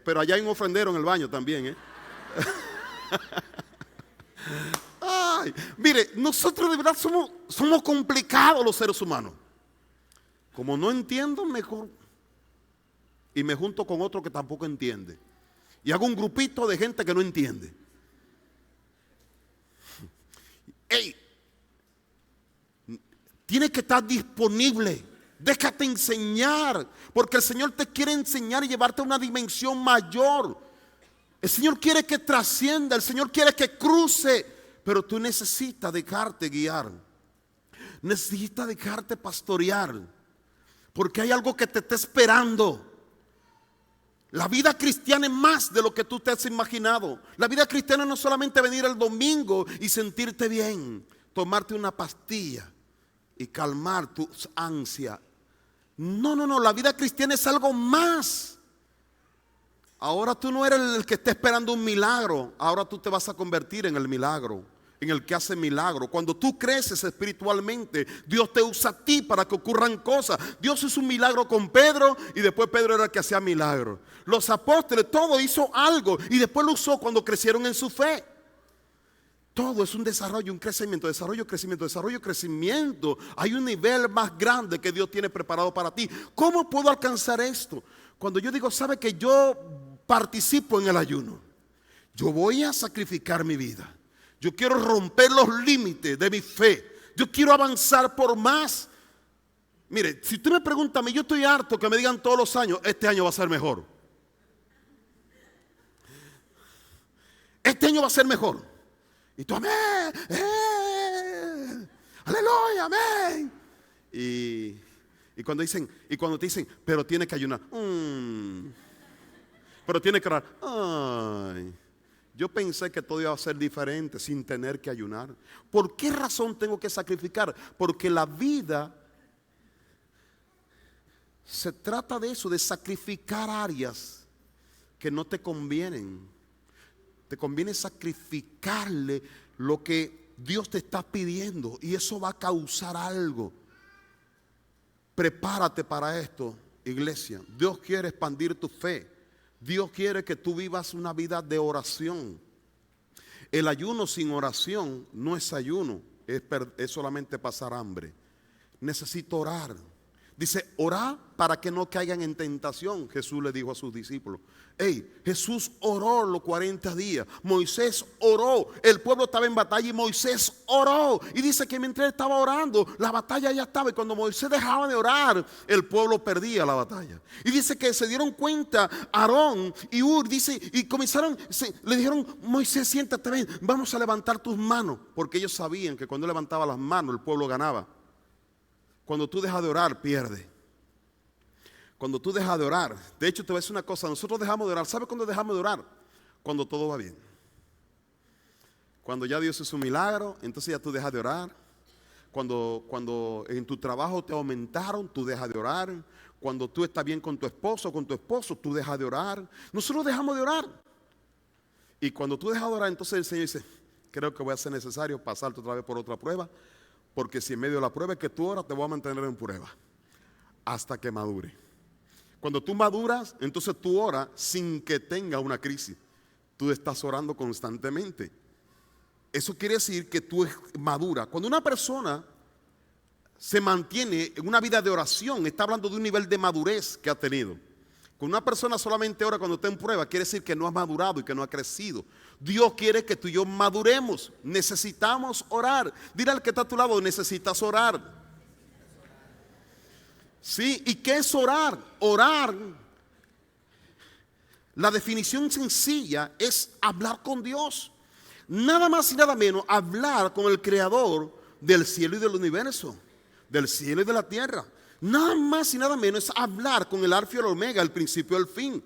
Pero allá hay un ofrendero en el baño también. Ay, mire, nosotros de verdad somos complicados los seres humanos. Como no entiendo, mejor. Y me junto con otro que tampoco entiende. Y hago un grupito de gente que no entiende. Ey, tienes que estar disponible. Déjate enseñar. Porque el Señor te quiere enseñar y llevarte a una dimensión mayor. El Señor quiere que trascienda. El Señor quiere que cruce. Pero tú necesitas dejarte guiar. Necesitas dejarte pastorear. Porque hay algo que te está esperando. La vida cristiana es más de lo que tú te has imaginado. La vida cristiana no es solamente venir el domingo y sentirte bien, tomarte una pastilla y calmar tus ansias. No, no, no, la vida cristiana es algo más. Ahora tú no eres el que está esperando un milagro, ahora tú te vas a convertir en el milagro, en el que hace milagro. Cuando tú creces espiritualmente, Dios te usa a ti para que ocurran cosas. Dios hizo un milagro con Pedro y después Pedro era el que hacía milagros. Los apóstoles, todo hizo algo y después lo usó cuando crecieron en su fe. Todo es un desarrollo, un crecimiento, desarrollo, crecimiento, desarrollo, crecimiento. Hay un nivel más grande que Dios tiene preparado para ti. ¿Cómo puedo alcanzar esto? Cuando yo digo, sabe que yo participo en el ayuno, yo voy a sacrificar mi vida. Yo quiero romper los límites de mi fe. Yo quiero avanzar por más. Mire, si usted me pregunta a mí, yo estoy harto que me digan todos los años, este año va a ser mejor. Este año va a ser mejor. Y tú, amén, aleluya, amén. Y cuando te dicen, pero tiene que ayunar, pero tiene que orar, ay, yo pensé que todo iba a ser diferente sin tener que ayunar. ¿Por qué razón tengo que sacrificar? Porque la vida se trata de eso, de sacrificar áreas que no te convienen. Te conviene sacrificarle lo que Dios te está pidiendo y eso va a causar algo. Prepárate para esto, iglesia. Dios quiere expandir tu fe. Dios quiere que tú vivas una vida de oración. El ayuno sin oración no es ayuno, es solamente pasar hambre. Necesito orar. Dice, orá para que no caigan en tentación, Jesús le dijo a sus discípulos. Jesús oró los 40 días, Moisés oró, el pueblo estaba en batalla y Moisés oró. Y dice que mientras él estaba orando, la batalla ya estaba. Y cuando Moisés dejaba de orar, el pueblo perdía la batalla. Y dice que se dieron cuenta Aarón y Hur, dice, y comenzaron, le dijeron, Moisés, siéntate, ven, vamos a levantar tus manos. Porque ellos sabían que cuando levantaba las manos, el pueblo ganaba. Cuando tú dejas de orar, pierde. Cuando tú dejas de orar, de hecho te voy a decir una cosa, nosotros dejamos de orar. ¿Sabe cuándo dejamos de orar? Cuando todo va bien. Cuando ya Dios hizo un milagro, entonces ya tú dejas de orar. Cuando en tu trabajo te aumentaron, tú dejas de orar. Cuando tú estás bien con tu esposo, tú dejas de orar. Nosotros dejamos de orar. Y cuando tú dejas de orar, entonces el Señor dice, creo que voy a ser necesario pasarte otra vez por otra prueba. Porque si en medio de la prueba que tú oras, te voy a mantener en prueba hasta que madure. Cuando tú maduras, entonces tú oras sin que tenga una crisis. Tú estás orando constantemente. Eso quiere decir que tú maduras. Cuando una persona se mantiene en una vida de oración, está hablando de un nivel de madurez que ha tenido. Cuando una persona solamente ora cuando está en prueba, quiere decir que no ha madurado y que no ha crecido. Dios quiere que tú y yo maduremos. Necesitamos orar. Dile al que está a tu lado, necesitas orar. Sí, ¿y qué es orar? Orar, la definición sencilla es hablar con Dios. Nada más y nada menos hablar con el creador del cielo y del universo, del cielo y de la tierra. Nada más y nada menos es hablar con el alfa y el omega, el principio y el fin.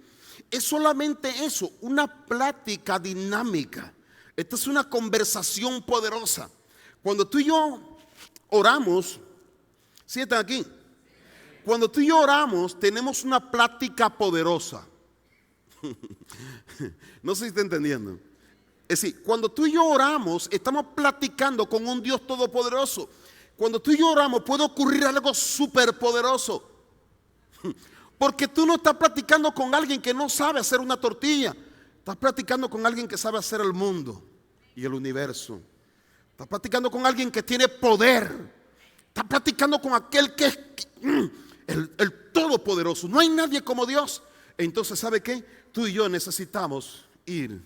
Es solamente eso, una plática dinámica. Esta es una conversación poderosa. Cuando tú y yo oramos, ¿sí están aquí? Cuando tú y yo oramos, tenemos una plática poderosa. No sé si está entendiendo. Es decir, cuando tú y yo oramos, estamos platicando con un Dios todopoderoso. Cuando tú y yo oramos, puede ocurrir algo súper poderoso. Porque tú no estás platicando con alguien que no sabe hacer una tortilla. Estás platicando con alguien que sabe hacer el mundo y el universo. Estás platicando con alguien que tiene poder. Estás platicando con aquel que es el todopoderoso. No hay nadie como Dios. Entonces, ¿sabe qué? Tú y yo necesitamos ir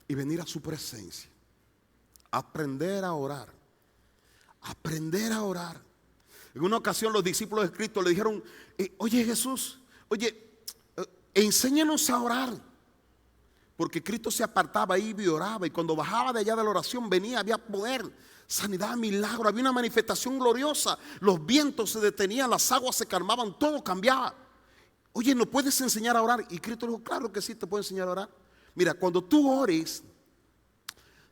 y venir a su presencia. Aprender a orar. Aprender a orar. En una ocasión los discípulos de Cristo le dijeron, oye Jesús, enséñanos a orar. Porque Cristo se apartaba, iba y oraba. Y cuando bajaba de allá de la oración venía, había poder, sanidad, milagro. Había una manifestación gloriosa. Los vientos se detenían, las aguas se calmaban, todo cambiaba. oye, ¿no puedes enseñar a orar? Y Cristo dijo, claro que sí, te puedo enseñar a orar. Mira, cuando tú ores,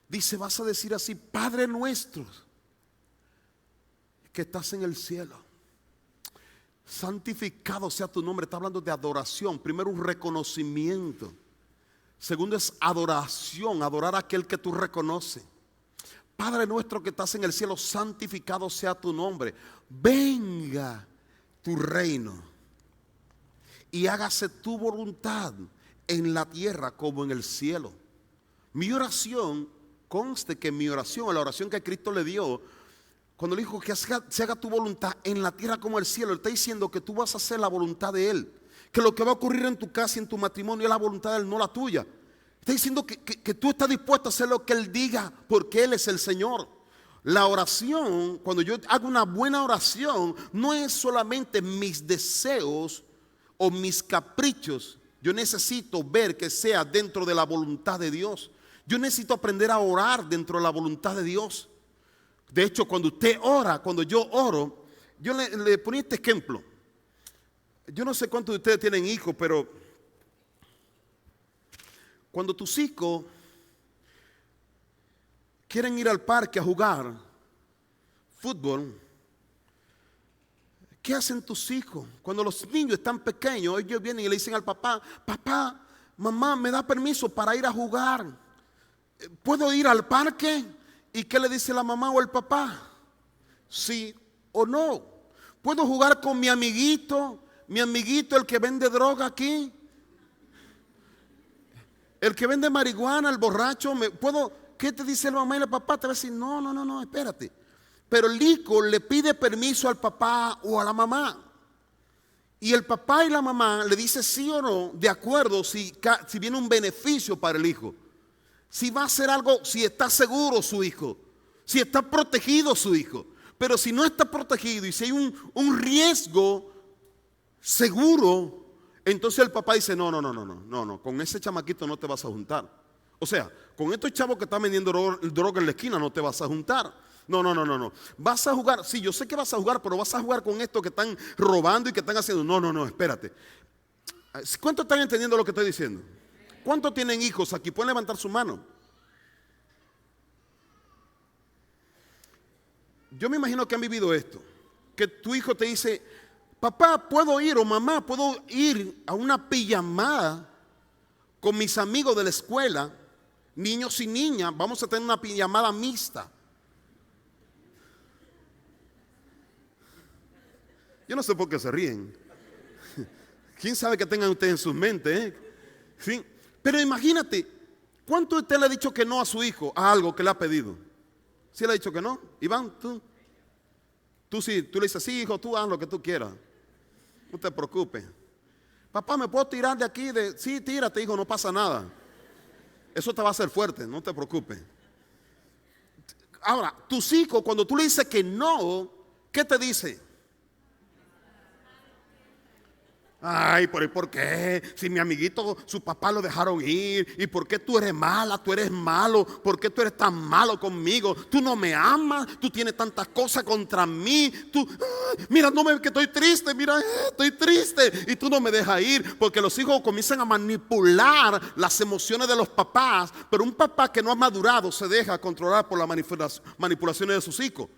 dice, vas a decir así, Padre nuestro, que estás en el cielo, santificado sea tu nombre. Está hablando de adoración. Primero, un reconocimiento. Segundo es adoración, adorar a aquel que tú reconoces. Padre nuestro que estás en el cielo, santificado sea tu nombre. Venga tu reino y hágase tu voluntad en la tierra como en el cielo. Mi oración, conste que mi oración, la oración que Cristo le dio, cuando le dijo que se haga tu voluntad en la tierra como en el cielo, Él está diciendo que tú vas a hacer la voluntad de Él. Que lo que va a ocurrir en tu casa y en tu matrimonio es la voluntad de Él, no la tuya. Está diciendo que tú estás dispuesto a hacer lo que Él diga, porque Él es el Señor. La oración, cuando yo hago una buena oración, no es solamente mis deseos o mis caprichos. Yo necesito ver que sea dentro de la voluntad de Dios. Yo necesito aprender a orar dentro de la voluntad de Dios. De hecho, cuando usted ora, cuando yo oro, yo le ponía este ejemplo. Yo no sé cuántos de ustedes tienen hijos, pero cuando tus hijos quieren ir al parque a jugar fútbol, ¿qué hacen tus hijos? Cuando los niños están pequeños, ellos vienen y le dicen al papá, papá, mamá, ¿me da permiso para ir a jugar? ¿Puedo ir al parque? ¿Y qué le dice la mamá o el papá? ¿Sí o no? ¿Puedo jugar con mi amiguito el que vende droga aquí? El que vende marihuana, el borracho, ¿qué te dice la mamá y el papá? Te va a decir, no, espérate. Pero el hijo le pide permiso al papá o a la mamá. Y el papá y la mamá le dice sí o no, de acuerdo si viene un beneficio para el hijo. Si va a hacer algo, si está seguro su hijo, si está protegido su hijo. Pero si no está protegido y si hay un riesgo seguro, entonces el papá dice, no, con ese chamaquito no te vas a juntar. O sea, con estos chavos que están vendiendo droga en la esquina no te vas a juntar. No. Vas a jugar, sí, yo sé que vas a jugar, pero vas a jugar con estos que están robando y que están haciendo. No, espérate. ¿Cuántos están entendiendo lo que estoy diciendo? ¿Cuántos tienen hijos aquí? Pueden levantar su mano. Yo me imagino que han vivido esto. Que tu hijo te dice, papá, ¿puedo ir? O mamá, ¿puedo ir a una pijamada con mis amigos de la escuela? Niños y niñas, vamos a tener una pijamada mixta. Yo no sé por qué se ríen. ¿Quién sabe qué tengan ustedes en sus mentes? ¿Sí? Pero imagínate, ¿cuánto usted le ha dicho que no a su hijo a algo que le ha pedido? ¿Sí le ha dicho que no? Iván, tú sí, tú le dices, sí, hijo, tú haz lo que tú quieras. No te preocupes. Papá, ¿me puedo tirar de aquí? Sí, tírate, hijo, no pasa nada. Eso te va a hacer fuerte, no te preocupes. Ahora, tus hijos, cuando tú le dices que no, ¿qué te dice? Ay, ¿por qué? Si mi amiguito, su papá lo dejaron ir. ¿Y por qué tú eres mala? Tú eres malo. ¿Por qué tú eres tan malo conmigo? Tú no me amas. Tú tienes tantas cosas contra mí. Mira, no me ves que estoy triste. Mira, estoy triste. Y tú no me dejas ir. Porque los hijos comienzan a manipular las emociones de los papás. Pero un papá que no ha madurado se deja controlar por las manipulaciones de sus hijos.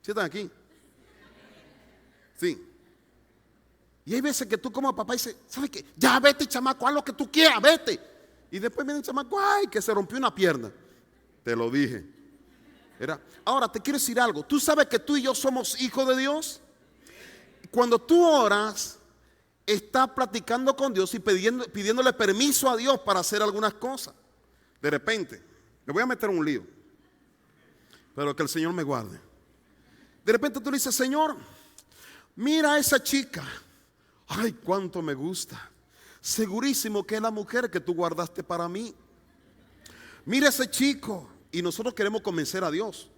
¿Sí están aquí? Sí. Y hay veces que tú como papá dices, ¿sabes qué? Ya vete, chamaco, haz lo que tú quieras, vete. Y después viene el chamaco, ay, que se rompió una pierna. Te lo dije. Ahora te quiero decir algo. ¿Tú sabes que tú y yo somos hijos de Dios? Cuando tú oras, estás platicando con Dios y pidiéndole permiso a Dios para hacer algunas cosas. De repente, me voy a meter en un lío, pero que el Señor me guarde. De repente tú le dices, Señor, mira a esa chica. Ay, cuánto me gusta. Segurísimo que es la mujer que tú guardaste para mí. Mira ese chico. Y nosotros queremos convencer a Dios.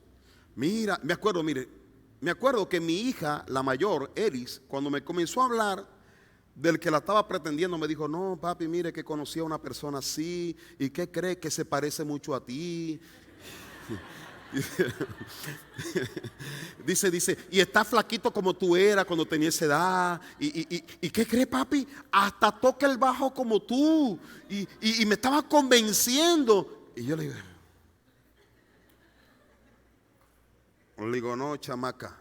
Mira, me acuerdo que mi hija, la mayor, Eris, cuando me comenzó a hablar del que la estaba pretendiendo, me dijo, no, papi, mire que conocí a una persona así. ¿Y qué cree? Que se parece mucho a ti. Dice, y está flaquito como tú eras cuando tenías esa edad. ¿Y qué crees, papi? Hasta toca el bajo como tú. Y me estaba convenciendo. Y yo le digo, no, chamaca.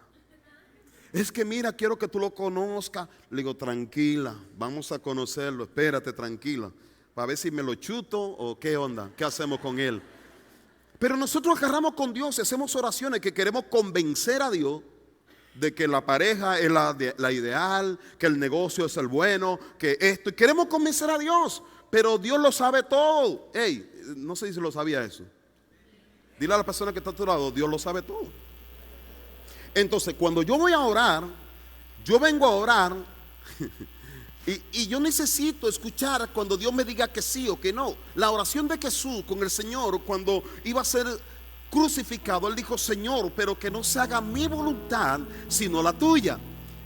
Es que mira, quiero que tú lo conozcas. Le digo, tranquila, vamos a conocerlo. Espérate, tranquila. Para ver si me lo chuto o qué onda, qué hacemos con él. Pero nosotros agarramos con Dios y hacemos oraciones que queremos convencer a Dios de que la pareja es la ideal, que el negocio es el bueno, que esto. Y queremos convencer a Dios, pero Dios lo sabe todo. Hey, no sé si lo sabía eso. Dile a la persona que está a tu lado, Dios lo sabe todo. Entonces, cuando yo voy a orar, yo vengo a orar y yo necesito escuchar cuando Dios me diga que sí o que no. La oración de Jesús con el Señor cuando iba a ser crucificado, Él dijo, Señor, pero que no se haga mi voluntad sino la tuya.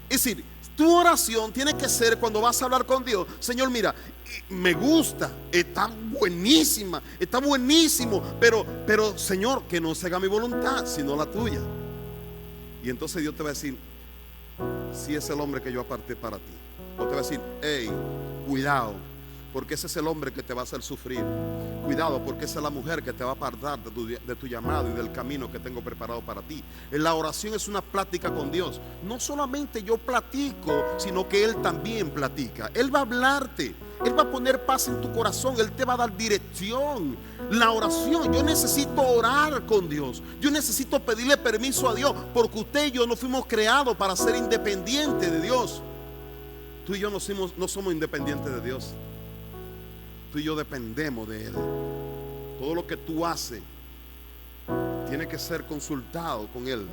Es decir, tu oración tiene que ser cuando vas a hablar con Dios, Señor, mira, me gusta, está buenísima, está buenísimo, pero Señor, que no se haga mi voluntad sino la tuya. Y entonces Dios te va a decir, si es el hombre que yo aparté para ti. O te va a decir, hey, cuidado, porque ese es el hombre que te va a hacer sufrir. Cuidado, porque esa es la mujer que te va a apartar de tu llamado y del camino que tengo preparado para ti. La oración es una plática con Dios. No solamente yo platico, sino que Él también platica. Él va a hablarte, Él va a poner paz en tu corazón, Él te va a dar dirección. La oración, yo necesito orar con Dios. Yo necesito pedirle permiso a Dios, porque usted y yo no fuimos creados para ser independientes de Dios. Tú y yo no somos independientes de Dios. Tú y yo dependemos de Él. Todo lo que tú haces tiene que ser consultado con Él.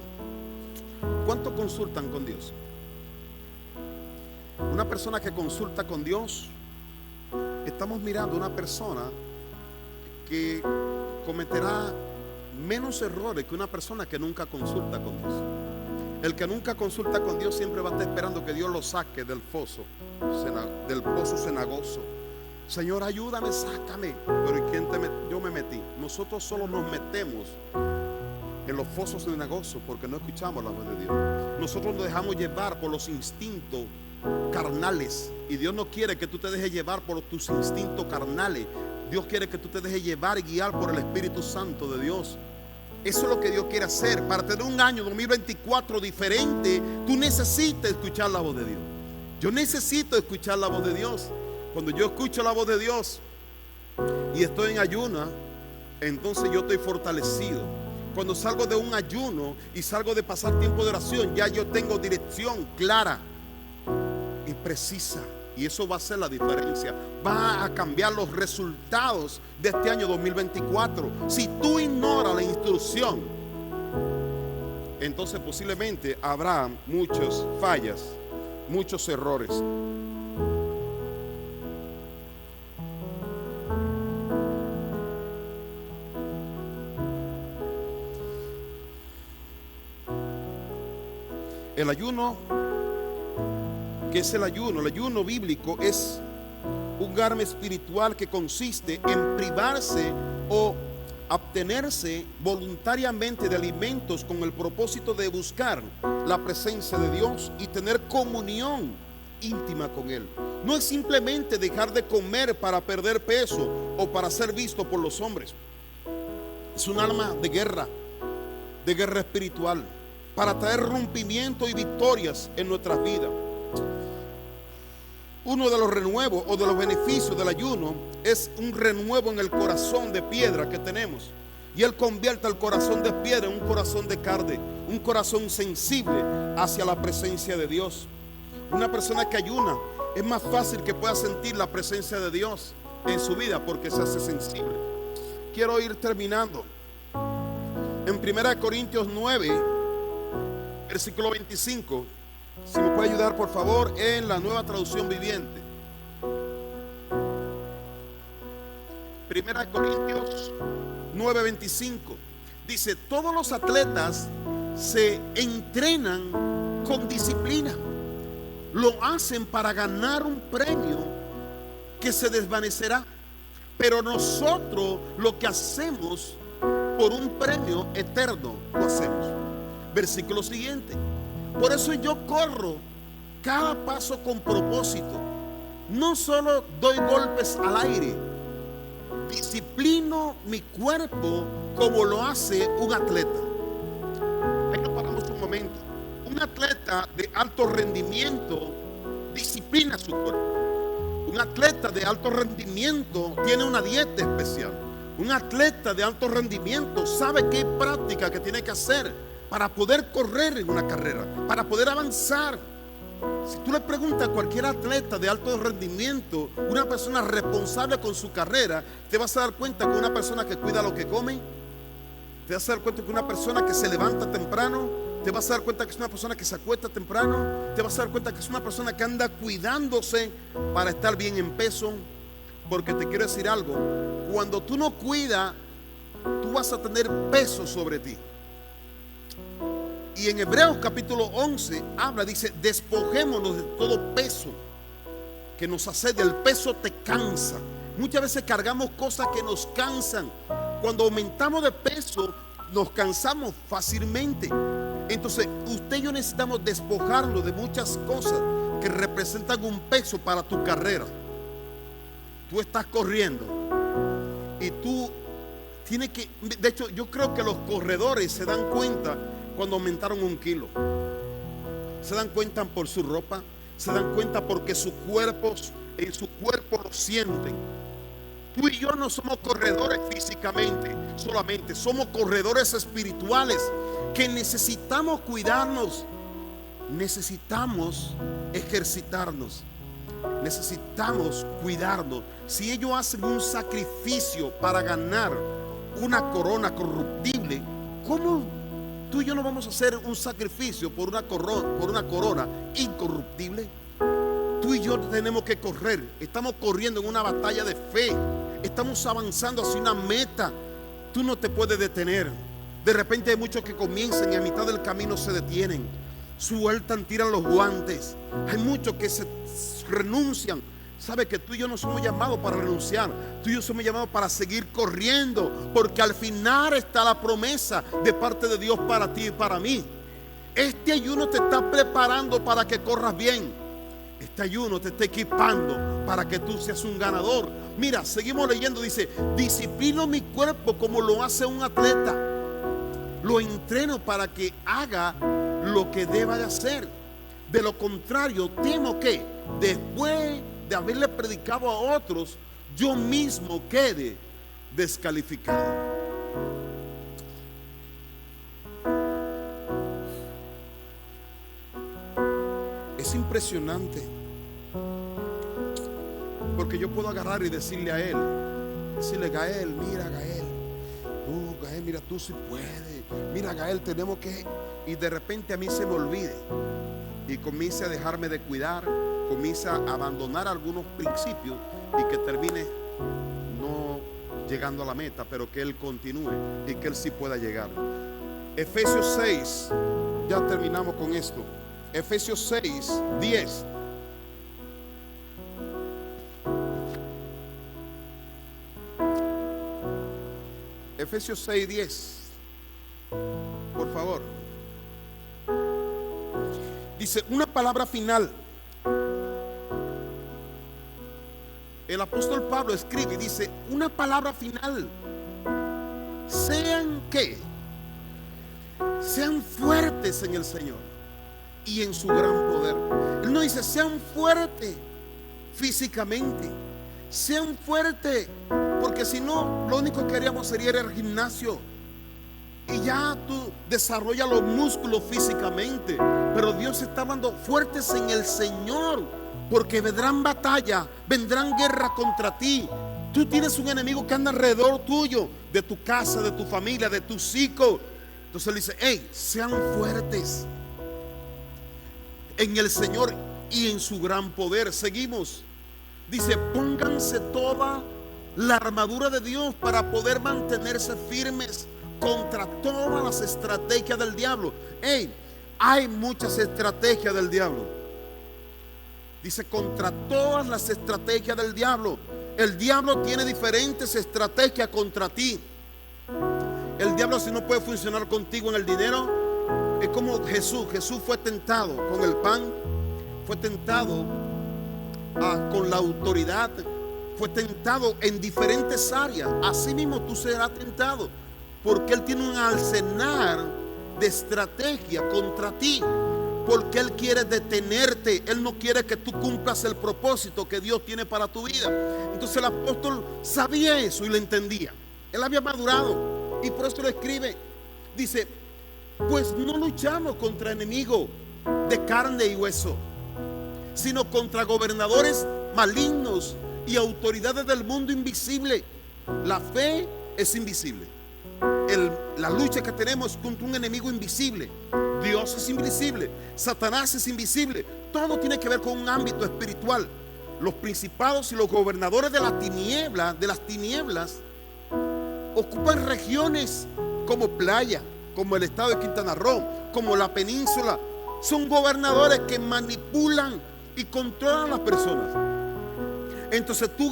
¿Cuánto consultan con Dios? Una persona que consulta con Dios, estamos mirando una persona que cometerá menos errores que una persona que nunca consulta con Dios. El que nunca consulta con Dios siempre va a estar esperando que Dios lo saque del pozo cenagoso. Señor, ayúdame, sácame. Pero ¿y quién yo me metí? Nosotros solo nos metemos en los fosos cenagosos porque no escuchamos la voz de Dios. Nosotros nos dejamos llevar por los instintos carnales. Y Dios no quiere que tú te dejes llevar por tus instintos carnales. Dios quiere que tú te dejes llevar y guiar por el Espíritu Santo de Dios. Eso es lo que Dios quiere hacer. Para tener un año 2024 diferente, tú necesitas escuchar la voz de Dios. Yo necesito escuchar la voz de Dios. Cuando yo escucho la voz de Dios y estoy en ayuna, entonces yo estoy fortalecido. Cuando salgo de un ayuno y salgo de pasar tiempo de oración, ya yo tengo dirección clara y precisa. Y eso va a ser la diferencia. Va a cambiar los resultados de este año 2024. Si tú ignoras la instrucción, entonces posiblemente habrá muchas fallas, muchos errores. El ayuno, ¿qué es el ayuno? El ayuno bíblico es un arma espiritual que consiste en privarse o abstenerse voluntariamente de alimentos con el propósito de buscar la presencia de Dios y tener comunión íntima con Él. No es simplemente dejar de comer para perder peso o para ser visto por los hombres. Es un arma de guerra espiritual, para traer rompimiento y victorias en nuestras vidas. Uno de los renuevos o de los beneficios del ayuno es un renuevo en el corazón de piedra que tenemos. Y Él convierte el corazón de piedra en un corazón de carne, un corazón sensible hacia la presencia de Dios. Una persona que ayuna es más fácil que pueda sentir la presencia de Dios en su vida porque se hace sensible. Quiero ir terminando. En 1 Corintios 9, versículo 25. Si me puede ayudar por favor en la Nueva Traducción Viviente. 1 Corintios 9:25 dice: todos los atletas se entrenan con disciplina. Lo hacen para ganar un premio que se desvanecerá. Pero nosotros lo que hacemos por un premio eterno lo hacemos. Versículo siguiente. Por eso yo corro cada paso con propósito. No solo doy golpes al aire, disciplino mi cuerpo como lo hace un atleta. Ahí nos paramos un momento. Un atleta de alto rendimiento disciplina su cuerpo. Un atleta de alto rendimiento tiene una dieta especial. Un atleta de alto rendimiento sabe qué práctica que tiene que hacer para poder correr en una carrera, para poder avanzar. Si tú le preguntas a cualquier atleta de alto rendimiento, una persona responsable con su carrera, te vas a dar cuenta que una persona que cuida lo que come, te vas a dar cuenta que una persona que se levanta temprano, te vas a dar cuenta que es una persona que se acuesta temprano, te vas a dar cuenta que es una persona que anda cuidándose para estar bien en peso. Porque te quiero decir algo, cuando tú no cuidas, tú vas a tener peso sobre ti. Y en Hebreos capítulo 11 habla, dice, despojémonos de todo peso que nos asedia. El peso te cansa. Muchas veces cargamos cosas que nos cansan. Cuando aumentamos de peso, nos cansamos fácilmente. Entonces, usted y yo necesitamos despojarnos de muchas cosas que representan un peso para tu carrera. Tú estás corriendo y tú tienes que, de hecho, yo creo que los corredores se dan cuenta cuando aumentaron 1 kilo. Se dan cuenta por su ropa, se dan cuenta porque en su cuerpo lo sienten. Tú y yo no somos corredores físicamente solamente, somos corredores espirituales que necesitamos cuidarnos, necesitamos ejercitarnos, necesitamos cuidarnos. Si ellos hacen un sacrificio para ganar una corona corruptible, ¿cómo tú y yo no vamos a hacer un sacrificio por una corona incorruptible? Tú y yo tenemos que correr. Estamos corriendo en una batalla de fe. Estamos avanzando hacia una meta. Tú no te puedes detener. De repente hay muchos que comienzan y a mitad del camino se detienen, sueltan, tiran los guantes. Hay muchos que se renuncian. Sabe que tú y yo no somos llamados para renunciar. Tú y yo somos llamados para seguir corriendo, porque al final está la promesa de parte de Dios para ti y para mí. Este ayuno te está preparando para que corras bien. Este ayuno te está equipando para que tú seas un ganador. Mira, seguimos leyendo. Dice, disciplino mi cuerpo como lo hace un atleta. Lo entreno para que haga lo que deba de hacer. De lo contrario, temo que después de haberle predicado a otros, yo mismo quede descalificado. Es impresionante, porque yo puedo agarrar y decirle a él, Gael, mira Gael, Gael, mira, tú sí puedes, mira Gael, tenemos que, y de repente a mí se me olvide y comience a dejarme de cuidar, comienza a abandonar algunos principios y que termine no llegando a la meta, pero que él continúe y que él sí pueda llegar. Efesios 6, ya terminamos con esto. Efesios 6, 10. Efesios 6, 10. Por favor. Dice una palabra final. El apóstol Pablo escribe y dice una palabra final. Sean ¿qué? Sean fuertes en el Señor y en su gran poder. Él no dice sean fuertes físicamente, sean fuertes, porque si no, lo único que haríamos sería ir al gimnasio y ya tú desarrollas los músculos físicamente. Pero Dios está hablando fuertes en el Señor, porque vendrán batallas, vendrán guerras contra ti. Tú tienes un enemigo que anda alrededor tuyo, de tu casa, de tu familia, de tus hijos. Entonces él dice, hey, sean fuertes en el Señor y en su gran poder. Seguimos. Dice, pónganse toda la armadura de Dios para poder mantenerse firmes contra todas las estrategias del diablo. Hey, hay muchas estrategias del diablo. Dice, contra todas las estrategias del diablo. El diablo tiene diferentes estrategias contra ti. El diablo, si no puede funcionar contigo en el dinero, es como Jesús. Jesús fue tentado con el pan, fue tentado con la autoridad, fue tentado en diferentes áreas. Así mismo tú serás tentado, porque Él tiene un arsenal de estrategia contra ti, porque Él quiere detenerte. Él no quiere que tú cumplas el propósito que Dios tiene para tu vida. Entonces el apóstol sabía eso y lo entendía. Él había madurado y por eso lo escribe. Dice, pues no luchamos contra enemigos de carne y hueso, sino contra gobernadores malignos y autoridades del mundo invisible. La fe es invisible. La lucha que tenemos es contra un enemigo invisible. Dios es invisible, Satanás es invisible. Todo tiene que ver con un ámbito espiritual. Los principados y los gobernadores de las tinieblas ocupan regiones como Playa, como el estado de Quintana Roo, como la península. Son gobernadores que manipulan y controlan a las personas. Entonces tú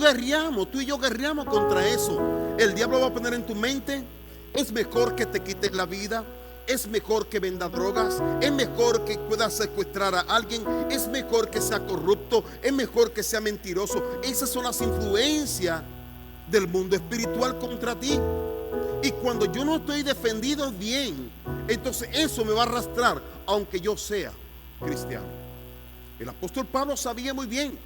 y yo guerreamos contra eso. El diablo va a poner en tu mente: es mejor que te quites la vida, es mejor que venda drogas, es mejor que puedas secuestrar a alguien, es mejor que sea corrupto, es mejor que sea mentiroso. Esas son las influencias del mundo espiritual contra ti. Y cuando yo no estoy defendido bien, entonces eso me va a arrastrar, aunque yo sea cristiano. El apóstol Pablo sabía muy bien.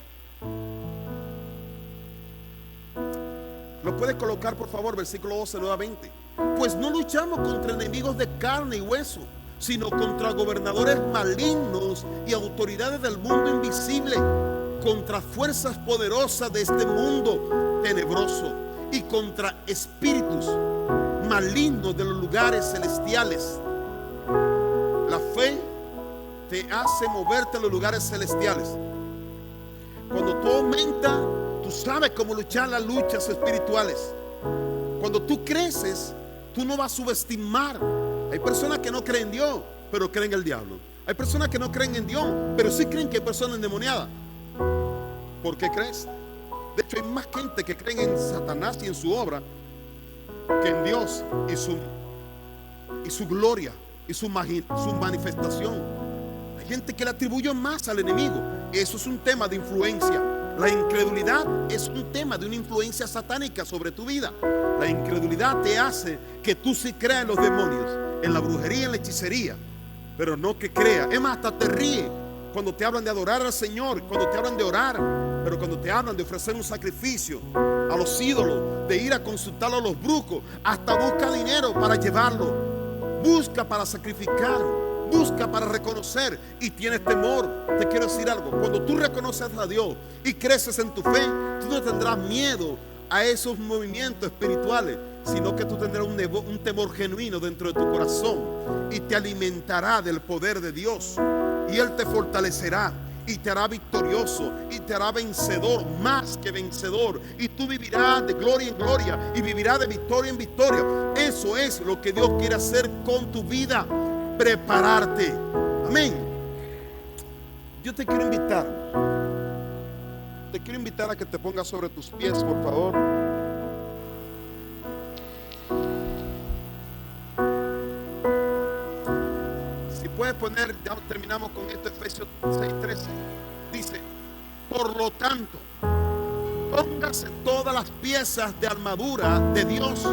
Lo puedes colocar, por favor, versículo 12 nuevamente. Pues no luchamos contra enemigos de carne y hueso, sino contra gobernadores malignos y autoridades del mundo invisible, contra fuerzas poderosas de este mundo tenebroso y contra espíritus malignos de los lugares celestiales. La fe te hace moverte a los lugares celestiales. Cuando tú aumentas, tú sabes cómo luchar las luchas espirituales. Cuando tú creces, tú no vas a subestimar. Hay personas que no creen en Dios, pero creen en el diablo. Hay personas que no creen en Dios, pero sí creen que hay personas endemoniadas. ¿Por qué crees? De hecho, hay más gente que creen en Satanás y en su obra que en Dios y su gloria y su manifestación. Hay gente que le atribuye más al enemigo. Eso es un tema de influencia. La incredulidad es un tema de una influencia satánica sobre tu vida. La incredulidad te hace que tú sí creas en los demonios, en la brujería, en la hechicería, pero no que creas. Es más, hasta te ríe cuando te hablan de adorar al Señor, cuando te hablan de orar, pero cuando te hablan de ofrecer un sacrificio a los ídolos, de ir a consultar a los brujos, hasta busca dinero para llevarlo, busca para sacrificar, busca para reconocer y tienes temor. Te quiero decir algo: cuando tú reconoces a Dios y creces en tu fe, tú no tendrás miedo a esos movimientos espirituales, sino que tú tendrás un temor genuino dentro de tu corazón y te alimentará del poder de Dios, y Él te fortalecerá y te hará victorioso y te hará vencedor, más que vencedor, y tú vivirás de gloria en gloria y vivirás de victoria en victoria. Eso es lo que Dios quiere hacer con tu vida: prepararte. Amén. Yo te quiero invitar a que te pongas sobre tus pies, por favor. Si puedes poner, ya terminamos con esto, Efesios 6:13. Dice: por lo tanto, póngase todas las piezas de armadura de Dios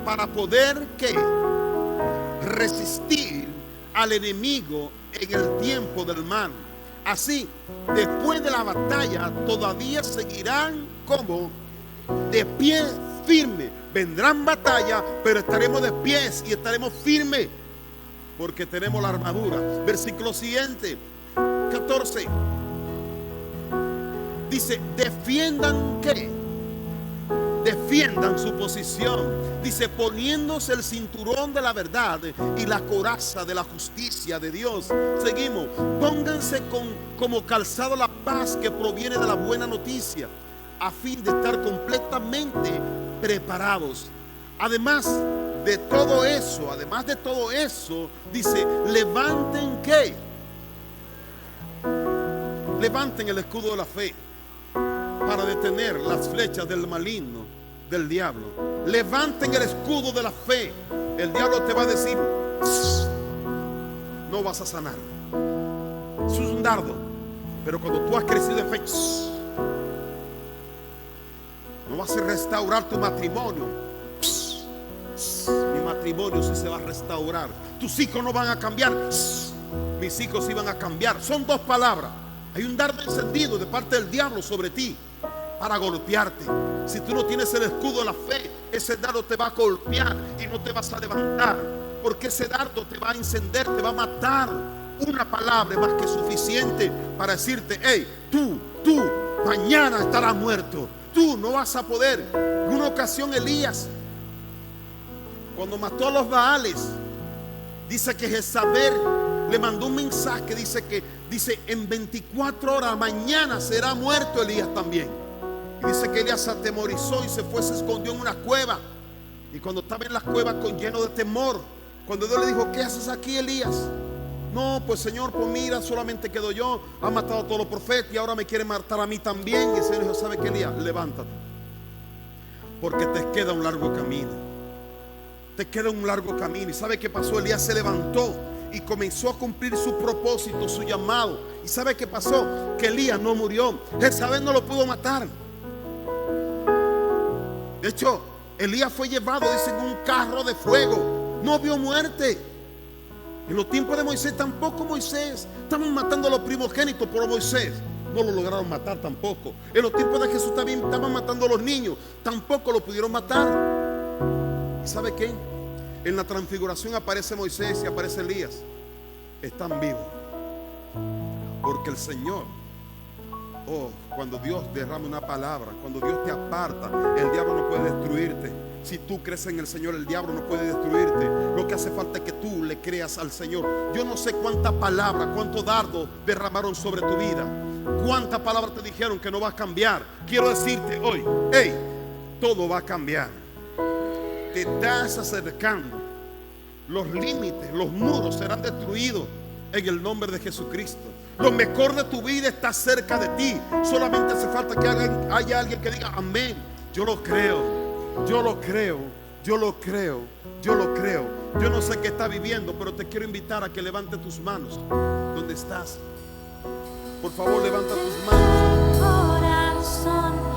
para poder resistir al enemigo en el tiempo del mal. Así, después de la batalla, todavía seguirán como de pie firme. Vendrán batallas, pero estaremos de pies y estaremos firmes, porque tenemos la armadura. Versículo siguiente, 14. Dice: defiendan defiendan su posición. Dice: poniéndose el cinturón de la verdad y la coraza de la justicia de Dios. Seguimos: pónganse como calzado la paz que proviene de la buena noticia, a fin de estar completamente preparados. Además de todo eso, dice: levanten levanten el escudo de la fe para detener las flechas del maligno, del diablo. Levanten el escudo de la fe el diablo te va a decir: no vas a sanar. Eso es un dardo. Pero cuando tú has crecido en fe, no vas a restaurar tu matrimonio. Mi matrimonio sí se va a restaurar. Tus hijos no van a cambiar. Mis hijos sí van a cambiar. Son dos palabras. Hay un dardo encendido de parte del diablo sobre ti para golpearte. Si tú no tienes el escudo de la fe, ese dardo te va a golpear y no te vas a levantar, porque ese dardo te va a encender, te va a matar. Una palabra es más que suficiente para decirte: hey, tú mañana estarás muerto. Tú no vas a poder. En una ocasión Elías, cuando mató a los Baales, dice que Jezabel le mandó un mensaje. Dice en 24 horas mañana será muerto Elías también. Y dice que Elías se atemorizó y se escondió en una cueva. Y cuando estaba en la cueva lleno de temor, cuando Dios le dijo: ¿qué haces aquí, Elías? No, pues Señor, pues mira, solamente quedo yo. Ha matado a todos los profetas y ahora me quiere matar a mí también. Y el Señor dijo: ¿sabe qué, Elías? Levántate, porque te queda un largo camino. Te queda un largo camino. ¿Y sabe qué pasó? Elías se levantó y comenzó a cumplir su propósito, su llamado. ¿Y sabe qué pasó? Que Elías no murió. Jezabel no lo pudo matar. De hecho, Elías fue llevado, dice, en un carro de fuego. No vio muerte. En los tiempos de Moisés tampoco. Moisés, estaban matando a los primogénitos, pero Moisés no lo lograron matar tampoco. En los tiempos de Jesús también estaban matando a los niños, tampoco lo pudieron matar. ¿Y sabe qué? En la transfiguración aparece Moisés y aparece Elías. Están vivos, porque el Señor, cuando Dios derrama una palabra, cuando Dios te aparta, el diablo no puede destruirte. Si tú crees en el Señor, el diablo no puede destruirte. Lo que hace falta es que tú le creas al Señor. Yo no sé cuántas palabras, cuántos dardos derramaron sobre tu vida, cuántas palabras te dijeron que no va a cambiar. Quiero decirte hoy: hey, todo va a cambiar. Te estás acercando. Los límites, los muros serán destruidos en el nombre de Jesucristo. Lo mejor de tu vida está cerca de ti. Solamente hace falta que haya alguien que diga amén. Yo lo creo. Yo lo creo, yo lo creo, yo lo creo. Yo no sé qué está viviendo, pero te quiero invitar a que levante tus manos. ¿Dónde estás? Por favor, levanta tus manos. Corazón